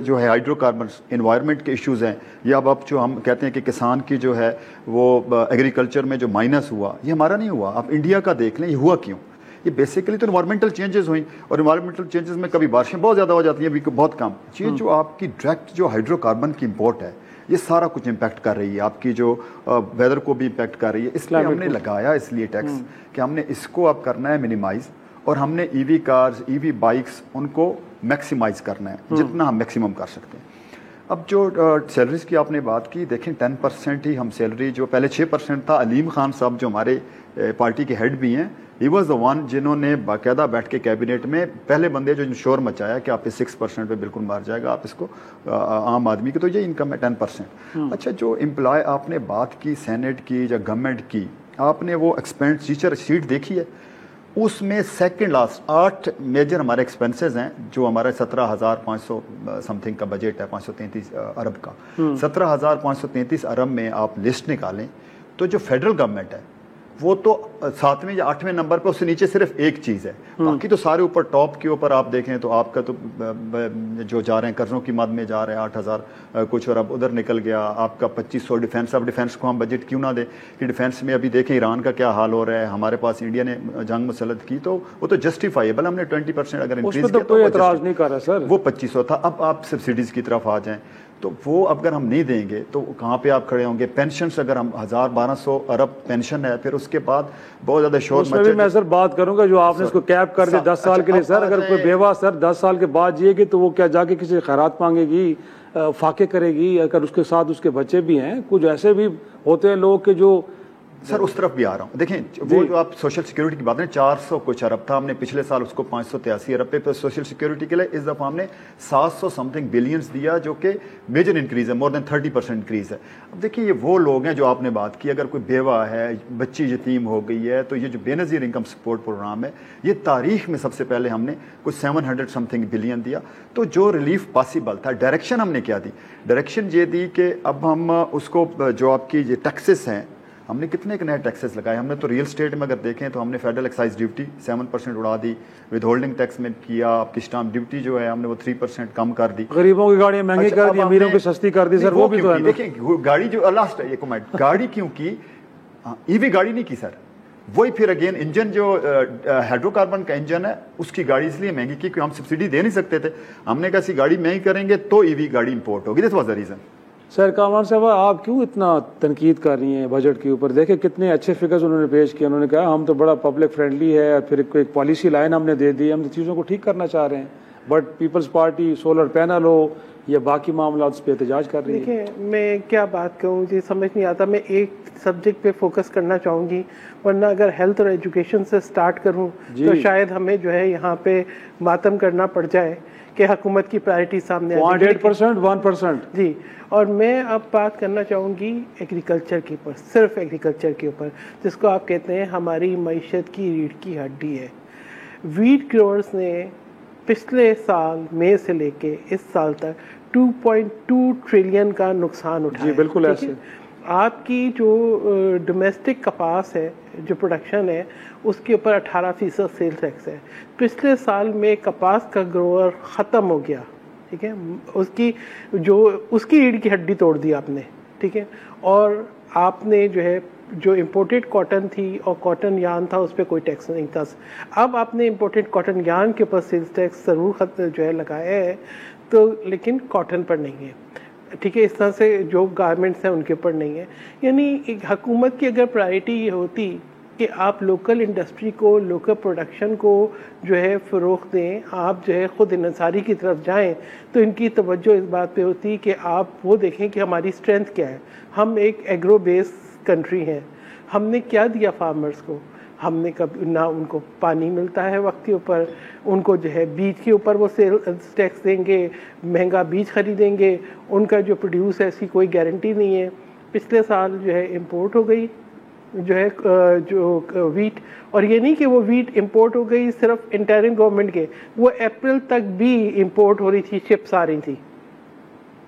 جو ہے ہائیڈرو کاربنس انوائرمنٹ کے ایشوز ہیں، یا اب آپ جو ہم کہتے ہیں کہ کسان کی جو ہے وہ ایگریکلچر میں جو مائنس ہوا، یہ ہمارا نہیں ہوا. آپ انڈیا کا دیکھ لیں، یہ ہوا کیوں؟ یہ بیسیکلی تو انوائرمنٹل چینجز ہوئیں، اور انوائرمنٹل چینجز میں کبھی بارشیں بہت زیادہ ہو جاتی ہیں، ابھی بہت کم. یہ جو آپ کی ڈائریکٹ جو ہائیڈرو کاربن کی امپورٹ ہے، یہ سارا کچھ امپیکٹ کر رہی ہے، آپ کی جو ویدر کو بھی امپیکٹ کر رہی ہے. اس لیے ہم نے لگایا اس لیے ٹیکس کہ ہم نے اس کو اب کرنا ہے منیمائز، اور ہم نے ای وی کارز، ای وی بائکس، ان کو میکسیمائز کرنا ہے جتنا ہم میکسیمم کر سکتے ہیں. اب جو سیلریز کی آپ نے بات کی، دیکھیں 10% ہی ہم سیلری، جو پہلے 6% تھا. علیم خان صاحب جو ہمارے پارٹی کے ہیڈ بھی ہیں، ہی واز دا ون جنہوں نے باقاعدہ بیٹھ کے کیبنیٹ میں پہلے بندے جو شور مچایا کہ آپ اس 6% پہ بالکل مار جائے گا، آپ اس کو عام آدمی کی تو یہ انکم ہے 10%. اچھا، جو امپلائی آپ نے بات کی سینٹ کی یا گورنمنٹ کی، آپ نے وہ ایکسپینس ٹیچر شیٹ دیکھی ہے؟ اس میں سیکنڈ لاسٹ 8 میجر ہمارے ایکسپینسز ہیں، جو ہمارا 17,500 سم تھنگ کا بجٹ ہے، 533 ارب کا. 17,533 ارب میں آپ لسٹ نکالیں تو جو فیڈرل گورنمنٹ ہے وہ تو 7ویں یا 8ویں نمبر پہ، اس سے نیچے صرف ایک چیز ہے. باقی تو سارے اوپر ٹاپ کے اوپر آپ دیکھیں تو آپ کا تو جو جا رہے ہیں قرضوں کی مد میں جا رہے ہیں 8,000 کچھ، اور اب ادھر نکل گیا آپ کا 2500 ڈیفینس. اب ڈیفینس کو ہم بجٹ کیوں نہ دیں کہ ڈیفینس میں ابھی دیکھیں ایران کا کیا حال ہو رہا ہے، ہمارے پاس انڈیا نے جنگ مسلط کی تو وہ تو جسٹیفائیبل، ہم نے 20% اگر انکریز کیا تو کوئی اعتراض نہیں کر رہا سر. وہ 2500 تھا. اب آپ سبسڈیز کی طرف آ جائیں تو وہ اگر ہم نہیں دیں گے تو کہاں پہ آپ کھڑے ہوں گے؟ پینشنز اگر ہم 1,200 ارب پینشن ہے، پھر اس کے بعد بہت زیادہ شور مچے. میں سر بات کروں گا جو آپ نے اس کو کیپ کر دیا 10 سال کے لیے. سر اگر کوئی بیوہ سر 10 سال کے بعد جیے گی تو وہ کیا جا کے کسی خیرات مانگے گی، فاقے کرے گی؟ اگر اس کے ساتھ اس کے بچے بھی ہیں، کچھ ایسے بھی ہوتے ہیں لوگ کہ جو سر اس طرف بھی آ رہا ہوں. دیکھیں وہ جو آپ سوشل سیکیورٹی کی بات کریں 400 کچھ ارب تھا، ہم نے پچھلے سال اس کو 583 ارب پہ سوشل سیکیورٹی کے لیے. اس دفعہ ہم نے 700 سم تھنگ بلینز دیا، جو کہ میجر انکریز ہے، مور دین 30% انکریز ہے. اب دیکھیں یہ وہ لوگ ہیں جو آپ نے بات کی، اگر کوئی بیوہ ہے، بچی یتیم ہو گئی ہے، تو یہ جو بے نظیر انکم سپورٹ پروگرام ہے، یہ تاریخ میں سب سے پہلے ہم نے کچھ 700 سم تھنگ بلین دیا. تو جو ریلیف پاسبل تھا، ڈائریکشن ہم نے کیا دی؟ ڈائریکشن یہ دی کہ اب ہم اس کو جو آپ کی یہ ٹیکسز ہیں، ہم نے کتنے نئے ٹیکسز لگائے. ہم نے تو ریئل اسٹیٹ میں اگر دیکھیں تو ہم نے فیڈرل ایکسائز ڈیوٹی 7% اڑا دی، ود ہولڈنگ ٹیکس میں کیا، آپ کی اسٹامپ ڈیوٹی جو ہے ہم نے وہ 3% کم کر دی. غریبوں کی گاڑیاں مہنگی کر دی، امیروں کی سستی کر دی. سر وہ بھی تو ہے. دیکھیں گاڑی جو لاسٹ ایک منٹ، گاڑی کیوں کی؟ ای وی گاڑی نہیں کی سر. وہی پھر اگین انجن جو ہائیڈرو کاربن کا انجن ہے، اس کی گاڑی اس لیے مہنگی کی کہ ہم سبسڈی دے نہیں سکتے تھے. ہم نے کہا سی گاڑی مہنگی کریں گے تو ای وی گاڑی امپورٹ ہوگی. This was the reason. Sir Kamran صاحب آپ کیوں اتنا تنقید کر رہی ہیں بجٹ کے اوپر؟ دیکھیں کتنے اچھے فگرز انہوں نے پیش کیے. انہوں نے کہا ہم تو بڑا پبلک فرینڈلی ہے، پھر ایک پالیسی لائن ہم نے دے دی، ہم چیزوں کو ٹھیک کرنا چاہ رہے ہیں. But Peoples Party solar panel ہو یا باقی معاملات اس پہ احتجاج کر رہی ہے. دیکھیں میں کیا بات کہوں، مجھے سمجھ نہیں آتا. میں ایک سبجیکٹ پہ فوکس کرنا چاہوں گی، ورنہ اگر ہیلتھ اور ایجوکیشن سے سٹارٹ کروں تو شاید ہمیں جو ہے یہاں پہ ماتم کرنا پڑ جائے کہ حکومت کی پرائرٹی سامنے 0.8% 1%. جی. اور میں اب بات کرنا چاہوں گی ایگریکلچر کے اوپر، صرف ایگریکلچر کے اوپر، جس کو آپ کہتے ہیں ہماری معیشت کی ریڑھ کی ہڈی ہے. ویٹ گروورز نے پچھلے سال مئی سے لے کے اس سال تک 2.2 ٹریلین کا نقصان اٹھایا. جی بالکل ایسے. آپ کی جو ڈومیسٹک کپاس ہے، جو پروڈکشن ہے، اس کے اوپر 18% سیل ٹیکس ہے. پچھلے سال میں کپاس کا گروور ختم ہو گیا. ٹھیک ہے، اس کی ریڑھ کی ہڈی توڑ دی آپ نے. ٹھیک ہے، اور آپ نے جو ہے جو امپورٹڈ کاٹن تھی اور کاٹن یارن تھا اس پہ کوئی ٹیکس نہیں تھا. اب آپ نے امپورٹڈ کاٹن یارن کے اوپر سیلز ٹیکس ضرور جو ہے لگایا ہے، تو لیکن کاٹن پر نہیں ہے. ٹھیک ہے، اس طرح سے جو گارمنٹس ہیں ان کے اوپر نہیں ہے. یعنی ایک حکومت کی اگر پرائرٹی یہ ہوتی کہ آپ لوکل انڈسٹری کو، لوکل پروڈکشن کو جو ہے فروغ دیں، آپ جو ہے خود انحصاری کی طرف جائیں، تو ان کی توجہ اس بات پہ ہوتی کہ آپ وہ دیکھیں کہ ہماری اسٹرینتھ کیا ہے. ہم ایک ایگرو بیس کنٹری ہیں. ہم نے کیا دیا فارمرز کو؟ ہم نے کبھی نہ ان کو پانی ملتا ہے وقت کے اوپر، ان کو جو ہے بیج کے اوپر وہ سیل ٹیکس دیں گے، مہنگا بیج خریدیں گے، ان کا جو پروڈیوس ہے ایسی کوئی گارنٹی نہیں ہے. پچھلے سال جو ہے امپورٹ ہو گئی جو ہے جو ویٹ، اور یہ نہیں کہ وہ ویٹ امپورٹ ہو گئی صرف انٹرم گورنمنٹ کے، وہ اپریل تک بھی امپورٹ ہو رہی تھی، شپس آ رہی تھی.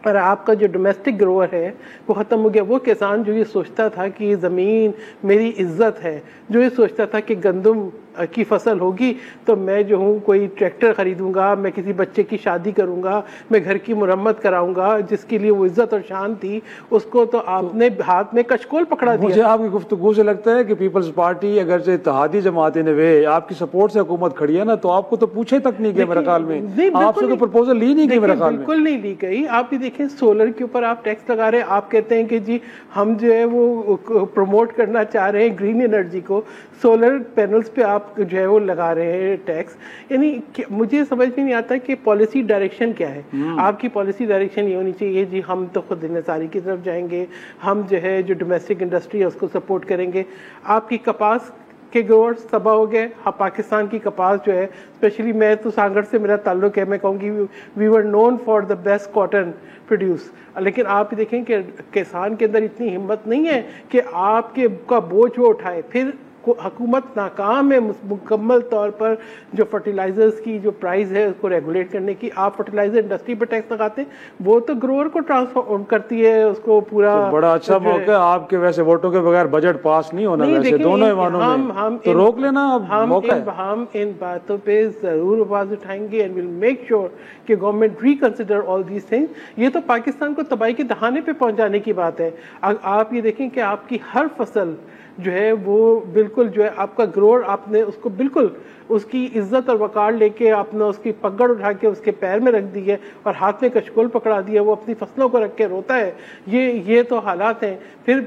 اور آپ کا جو ڈومیسٹک گروور ہے وہ ختم ہو گیا. وہ کسان جو یہ سوچتا تھا کہ یہ زمین میری عزت ہے، جو یہ سوچتا تھا کہ گندم کی فصل ہوگی تو میں جو ہوں کوئی ٹریکٹر خریدوں گا, میں کسی بچے کی شادی کروں گا, میں گھر کی مرمت کراؤں گا, جس کے لیے وہ عزت اور شان تھی اس کو تو آپ نے ہاتھ میں کچکول پکڑا دیا. مجھے آپ کی گفتگو سے لگتا ہے کہ پیپلز پارٹی اگرچہ اتحادی جماعت نوے آپ کی سپورٹ سے حکومت کھڑی ہے نا, تو آپ کو تو پوچھے تک نہیں گئے میرے خیال میں, آپ سے کوئی پرپوزل لی نہیں گئی میرے خیال میں. بالکل نہیں لی گئی. آپ بھی دیکھیں سولر کے اوپر آپ ٹیکس لگا رہے ہیں, آپ کہتے ہیں کہ جی ہم جو ہے وہ پروموٹ کرنا چاہ رہے ہیں گرین انرجی کو, سولر پینلز پہ آپ جو ہے وہ لگا رہے ہیں ٹیکس. یعنی مجھے سمجھ میں نہیں آتا کہ پالیسی ڈائریکشن کیا ہے. آپ کی پالیسی ڈائریکشن یہ ہونی چاہیے جی ہم تو خود انحصاری کی طرف جائیں گے, ہم جو ہے جو ڈومیسٹک انڈسٹری ہے اس کو سپورٹ کریں گے. آپ کی کپاس کے گروورز تباہ ہو گئے. پاکستان کی کپاس جو ہے اسپیشلی, میں تو سانگڑ سے میرا تعلق ہے, میں کہوں گی we were known for the best cotton produce. لیکن آپ دیکھیں کہ کسان کے اندر اتنی ہمت نہیں ہے کہ آپ کے کا بوجھ وہ اٹھائے. پھر حکومت ناکام ہے مکمل طور پر جو فرٹیلائزرز کی جو پرائز ہے اس کو ریگولیٹ کرنے کی. آپ فرٹیلائزر انڈسٹری پر ٹیکس لگاتے ہیں, وہ تو گروور کو ٹرانسفارم کرتی ہے اس کو پورا. بڑا اچھا موقع ہے آپ کے, ویسے ووٹوں کے بغیر بجٹ پاس نہیں ہونا ویسے دونوں ایوانوں میں, تو روک لینا موقع ہے. ہم ان باتوں پہ ضرور آواز اٹھائیں گے اینڈ ول میک شیور کہ government reconsider all these things. یہ تو پاکستان کو تباہی کے دہانے پہ پہنچانے کی بات ہے. آپ یہ دیکھیں کہ آپ کی ہر فصل جو ہے وہ بالکل جو ہے آپ کا گروور, آپ نے اس کو بالکل اس کی عزت اور وقار لے کے آپ نے اس کی پگڑ اٹھا کے اس کے پیر میں رکھ دی ہے اور ہاتھ میں کچکول پکڑا دیا, وہ اپنی فصلوں کو رکھ کے روتا ہے. یہ تو حالات ہیں. پھر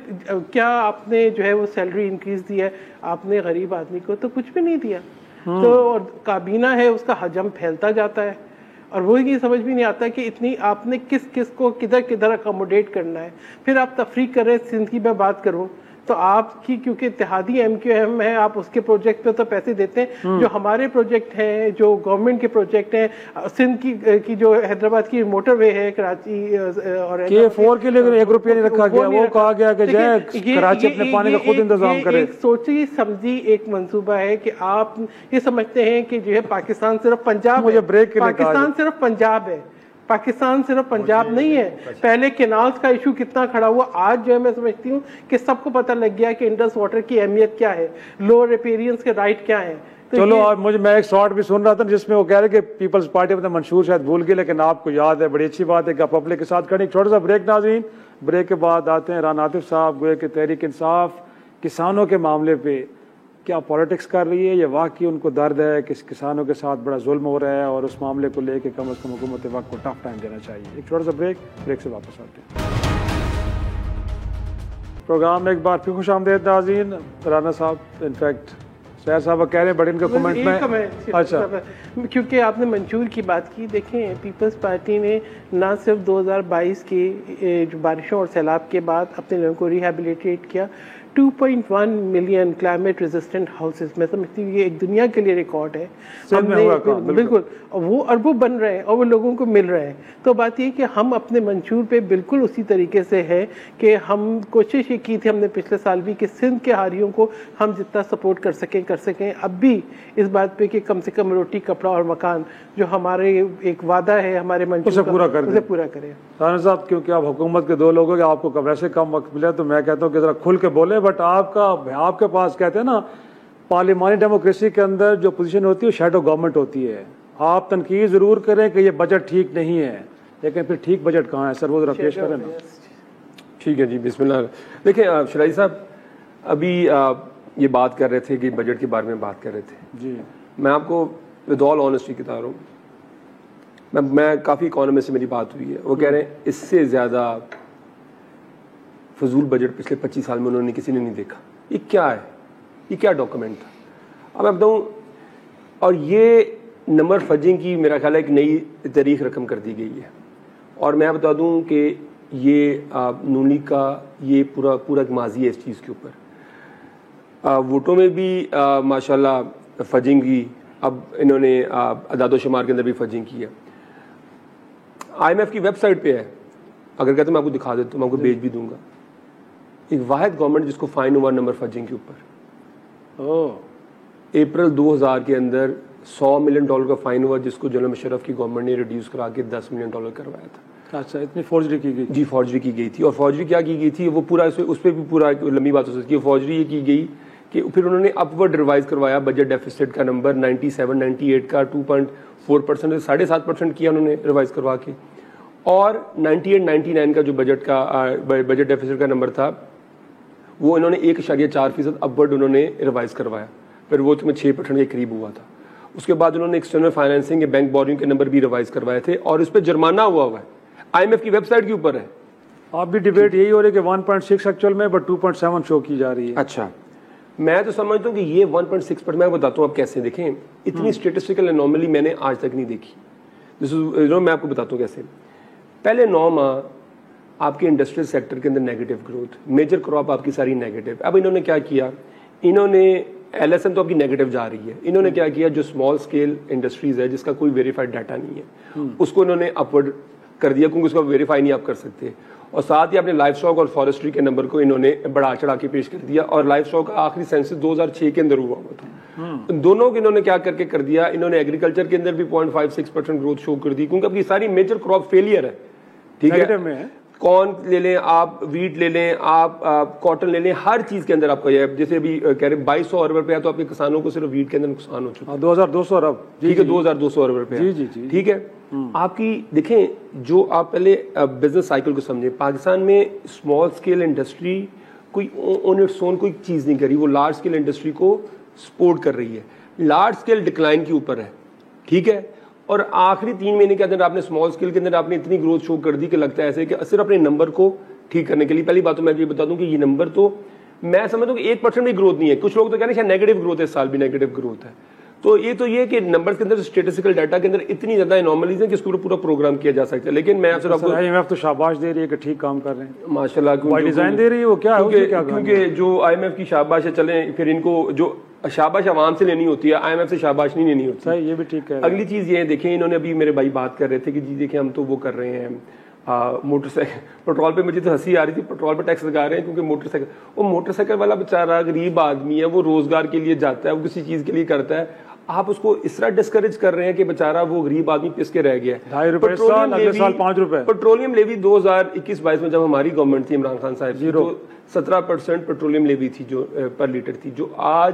کیا آپ نے جو ہے وہ سیلری انکریز دی ہے, آپ نے غریب آدمی کو تو کچھ بھی نہیں دیا. تو اور کابینہ ہے اس کا حجم پھیلتا جاتا ہے, اور وہ یہ سمجھ بھی نہیں آتا کہ اتنی آپ نے کس کو کدھر اکوموڈیٹ کرنا ہے. پھر آپ تفریق کر رہے ہیں. سندھ کی میں بات کروں تو آپ کی کیونکہ اتحادی ایم کیو ایم ہے, آپ اس کے پروجیکٹ پہ تو پیسے دیتے ہیں. جو ہمارے پروجیکٹ ہیں, جو گورنمنٹ کے پروجیکٹ ہیں, سندھ کی جو حیدرآباد کی موٹر وے ہے کراچی اور K4 کے لیے ₹1 نہیں رکھا گیا, وہ کہا گیا کہ جائے کراچی اپنے پانی کا خود انتظام کرے. ایک سوچی سمجھی ایک منصوبہ ہے کہ آپ یہ سمجھتے ہیں کہ جو ہے پاکستان صرف پنجاب ہے, پاکستان صرف پنجاب ہے, پاکستان صرف پنجاب نہیں ہے. پہلے کینالز کا ایشو کتنا کھڑا ہوا, آج جو ہے میں سمجھتی ہوں کہ سب کو پتہ لگ گیا کہ انڈس واٹر کی اہمیت کیا ہے, لوور ریپیرینس کے رائٹ کیا ہیں. چلو میں ایک شارٹ بھی سن رہا تھا جس میں وہ کہہ رہے کہ پیپلز پارٹی اپنا منشور شاید بھول گئی, لیکن آپ کو یاد ہے. بڑی اچھی بات ہے کہ آپ پبلک کے ساتھ کھڑے. ایک چھوٹا سا بریک ناظرین, بریک کے بعد آتے ہیں رانا عاطف صاحب. گویا کہ تحریک انصاف کسانوں کے معاملے پہ کیا پالیٹکس کر رہی ہے, یا واقعی ان کو درد ہے کہ کسانوں کے ساتھ بڑا ظلم ہو رہا ہے اور اس معاملے کو لے کے کم از کم حکومت وقت کو ٹف ٹائم دینا چاہیے. ایک چھوٹا سا بریک سے واپس آتے ہیں. پروگرام میں ایک بار پھر خوش آمدید ناظرین. رانا صاحب انفیکٹ سیر صاحب کہہ رہے ہیں بڑے ان کا کمنٹ میں, اچھا کیونکہ آپ نے منشور کی بات کی. دیکھیں پیپلز پارٹی نے نہ صرف 2022 کی جو بارشوں اور سیلاب کے بعد اپنے لوگوں کو ریہیبلیٹیٹ کیا, 2.1 ملین کلائمیٹ ریزسٹنٹ ہاؤسز, میں سمجھتی ہوں یہ ایک دنیا کے لیے ریکارڈ ہے. ہم نے بالکل وہ اربوں بن رہے ہیں اور وہ لوگوں کو مل رہے ہیں. تو بات یہ کہ ہم اپنے منشور پہ بالکل اسی طریقے سے ہے کہ ہم کوشش یہ کی تھی ہم نے پچھلے سال بھی کہ سندھ کے حاریوں کو ہم جتنا سپورٹ کر سکیں. اب بھی اس بات پہ کہ کم سے کم روٹی, کپڑا اور مکان جو ہمارے ایک وعدہ ہے ہمارے منشور کا, اسے پورا کریں. رانا صاحب کیونکہ آپ حکومت کے 2 لوگ ہیں, آپ کو ویسے کم وقت ملا, تو میں کہتا ہوں کہ ذرا کھل کے بولیں. بٹ آپ کے پاس کہتے ہیں نا پارلیمانی ڈیموکریسی کے اندر جو پوزیشن ہوتی ہے وہ شیڈو گورنمنٹ ہوتی ہے. آپ تنقید ضرور کریں کہ یہ بجٹ ٹھیک نہیں ہے, لیکن پھر ٹھیک بجٹ کہاں ہے سر, وہ ذرا پیش کریں نا. ٹھیک ہے جی, بسم اللہ. دیکھیں شرائع صاحب ابھی یہ بات کر رہے تھے کہ بجٹ کے بارے میں بات کر رہے تھے جی. میں آپ کو ود آل آنیسٹی بتا رہا ہوں, میں کافی اکانومسٹ سے میری بات ہوئی ہے, وہ کہہ رہے ہیں اس سے زیادہ فضول بجٹ پچھلے 25 سال میں انہوں نے کسی نے نہیں دیکھا. یہ کیا ہے, یہ کیا ڈاکومنٹ تھا؟ اب میں بتاؤں, اور یہ نمبر فجنگ کی میرا خیال ہے ایک نئی تاریخ رقم کر دی گئی ہے. اور میں بتا دوں کہ یہ نون لیگ کا یہ پورا ماضی ہے اس چیز کے اوپر. ووٹوں میں بھی ماشاءاللہ فجنگ کی, اب انہوں نے اعداد و شمار کے اندر بھی فجنگ کی ہے. IMF کی ویب سائٹ پہ ہے, اگر کہتے میں آپ کو دکھا دیتا ہوں, میں آپ کو بھیج بھی دوں گا. ایک واحد گورنمنٹ جس کو فائن ہوا نمبر فجنگ کے اوپر. اپریل 2000 کے اندر $100 ملین کا فائن ہوا, جس کو جنرل مشرف کی گورنمنٹ نے ریڈیوس کرا کے $10 ملین کروایا تھا. اچھا, اتنی فورجری کی گئی؟ جی فورجری کی گئی تھی. اور فورجری کیا کی گئی تھی وہ پورا اس پہ بھی پورا لمبی بات ہو سکتی ہے. فورجری یہ کی گئی کہ پھر انہوں نے اپورڈ ریوائز کروایا بجٹ ڈیفیسٹ کا نمبر 97 98 کا 2.4% 7.5% کیا انہوں نے ریوائز کروا کے, اور 98 99 کا جو بجٹ ڈیفیسٹ کا نمبر تھا وہ انہوں نے 1.4% اپورڈ انہوں نے ریوائز کروایا, پھر وہ تمہیں 6% کے قریب ہوا تھا. اس کے بعد انہوں نے ایکسٹرنل فائنینسنگ کے بینک بورنگ کے نمبر بھی ریوائز کروائے تھے, اور اس پہ جرمانہ ہوا ہے, IMF کی ویب سائٹ کے اوپر ہے. آپ بھی ڈیبیٹ یہی ہو رہی ہے کہ 1.6 ایکچوئل میں بٹ 2.7 شو کی جا رہی ہے. اچھا, میں تو سمجھتا ہوں کہ یہ 1.6 پر میں بتاتا ہوں آپ کیسے دیکھیں, اتنی اسٹیٹسٹیکل انوملی میں نے آج تک نہیں دیکھی. میں آپ کو بتاتا ہوں کیسے. پہلے 9 ماہ آپ کے انڈسٹریل سیکٹر کے اندر نیگیٹو گروتھ, میجر کراپ آپ کی ساری نیگیٹو. اب انہوں نے کیا کیا, انہوں نے LSM تو آپ کی نیگیٹو جا رہی ہے, انہوں نے کیا کیا, جو اسمال اسکیل انڈسٹریز ہے جس کا کوئی ویریفائڈ ڈاٹا نہیں ہے اس کو انہوں نے اپورڈ کر دیا, کیونکہ اس کو ویریفائی نہیں آپ کر سکتے, اور ساتھ ہی اپنے لائف اسٹاک اور فارسٹری کے نمبر کو انہوں نے بڑھا چڑھا کے پیش کر دیا, اور لائف اسٹاک کا آخری سینسس 2006 کے اندر ہوا تھا. دونوں کو انہوں نے کیا کر دیا, انہوں نے ایگریکلچر کے اندر بھی 0.56% گروتھ شو کر دی, کیونکہ اب یہ ساری میجر کراپ فیلئر ہے. ٹھیک ہے, کارن لے لیں آپ, ویٹ لے لیں آپ, کاٹن لے لیں, ہر چیز کے اندر آپ کا یہ جیسے ابھی کہہ رہے 2200 ارب روپیہ تو آپ کے کسانوں کو صرف ویٹ کے اندر نقصان ہو چکا ہے, 2200 ارب. ٹھیک ہے, 2200 ارب روپیہ. جی. ٹھیک ہے, آپ کی دیکھیں جو آپ پہلے بزنس سائیکل کو سمجھیں, پاکستان میں اسمال اسکیل انڈسٹری کوئی اون اٹس اون کوئی چیز نہیں کری, وہ لارج اسکیل انڈسٹری کو سپورٹ کر رہی ہے, لارج اسکیل ڈکلائن کے اوپر ہے. ٹھیک ہے, اور آخری 3 مہینے کے اندر آپ نے اسمال اسکیل کے اندر آپ نے اتنی گروتھ شو کر دی کہ لگتا ہے ایسے کہ صرف اپنے نمبر کو ٹھیک کرنے کے لیے. پہلی بات تو میں یہ بتا دوں کہ یہ نمبر تو میں سمجھتا ہوں کہ 1% بھی گروتھ نہیں ہے, کچھ لوگ تو کہہ رہے ہیں شاید نیگیٹو گروتھ ہے, اس سال بھی نیگیٹو گروتھ ہے. تو یہ کہ نمبر کے اندر اسٹیٹسٹیکل ڈاٹا کے اندر اتنی زیادہ انوملیز ہیں کہ اس کو پورا پروگرام کیا جا سکتا ہے. لیکن میں صرف IMF تو شاباش دے رہی ہے کہ ٹھیک کام کر رہے ہیں ماشاءاللہ, ڈیزائن دے رہی ہے وہ کیا ہے, کیونکہ جو IMF کی شاباش ہے, چلیں پھر ان کو جو شاباش عوام سے لینی ہوتی ہے, IMF سے شاباش نہیں لینی ہوتی. یہ بھی ٹھیک ہے. اگلی چیز یہ دیکھیں, انہوں نے ابھی میرے بھائی بات کر رہے تھے کہ جی دیکھیں ہم تو وہ کر رہے ہیں موٹر سائیکل, پیٹرول پہ مجھے تو ہنسی آ رہی تھی, پیٹرول پہ ٹیکس لگا رہے ہیں کیونکہ موٹر سائیکل والا بیچارہ غریب آدمی ہے, وہ روزگار کے لیے جاتا ہے, وہ کسی چیز کے لیے کرتا ہے. آپ اس کو اس طرح ڈسکریج کر رہے ہیں کہ بیچارہ وہ غریب آدمی پس کے رہ گیا ہے. 2.5 روپے سال, اگلے سال 5 روپے. پیٹرولیم لیوی 2021-22 میں جب ہماری گورنمنٹ تھی عمران خان صاحب کی, تو 17% پیٹرولیم لیوی تھی جو پر لیٹر تھی, جو آج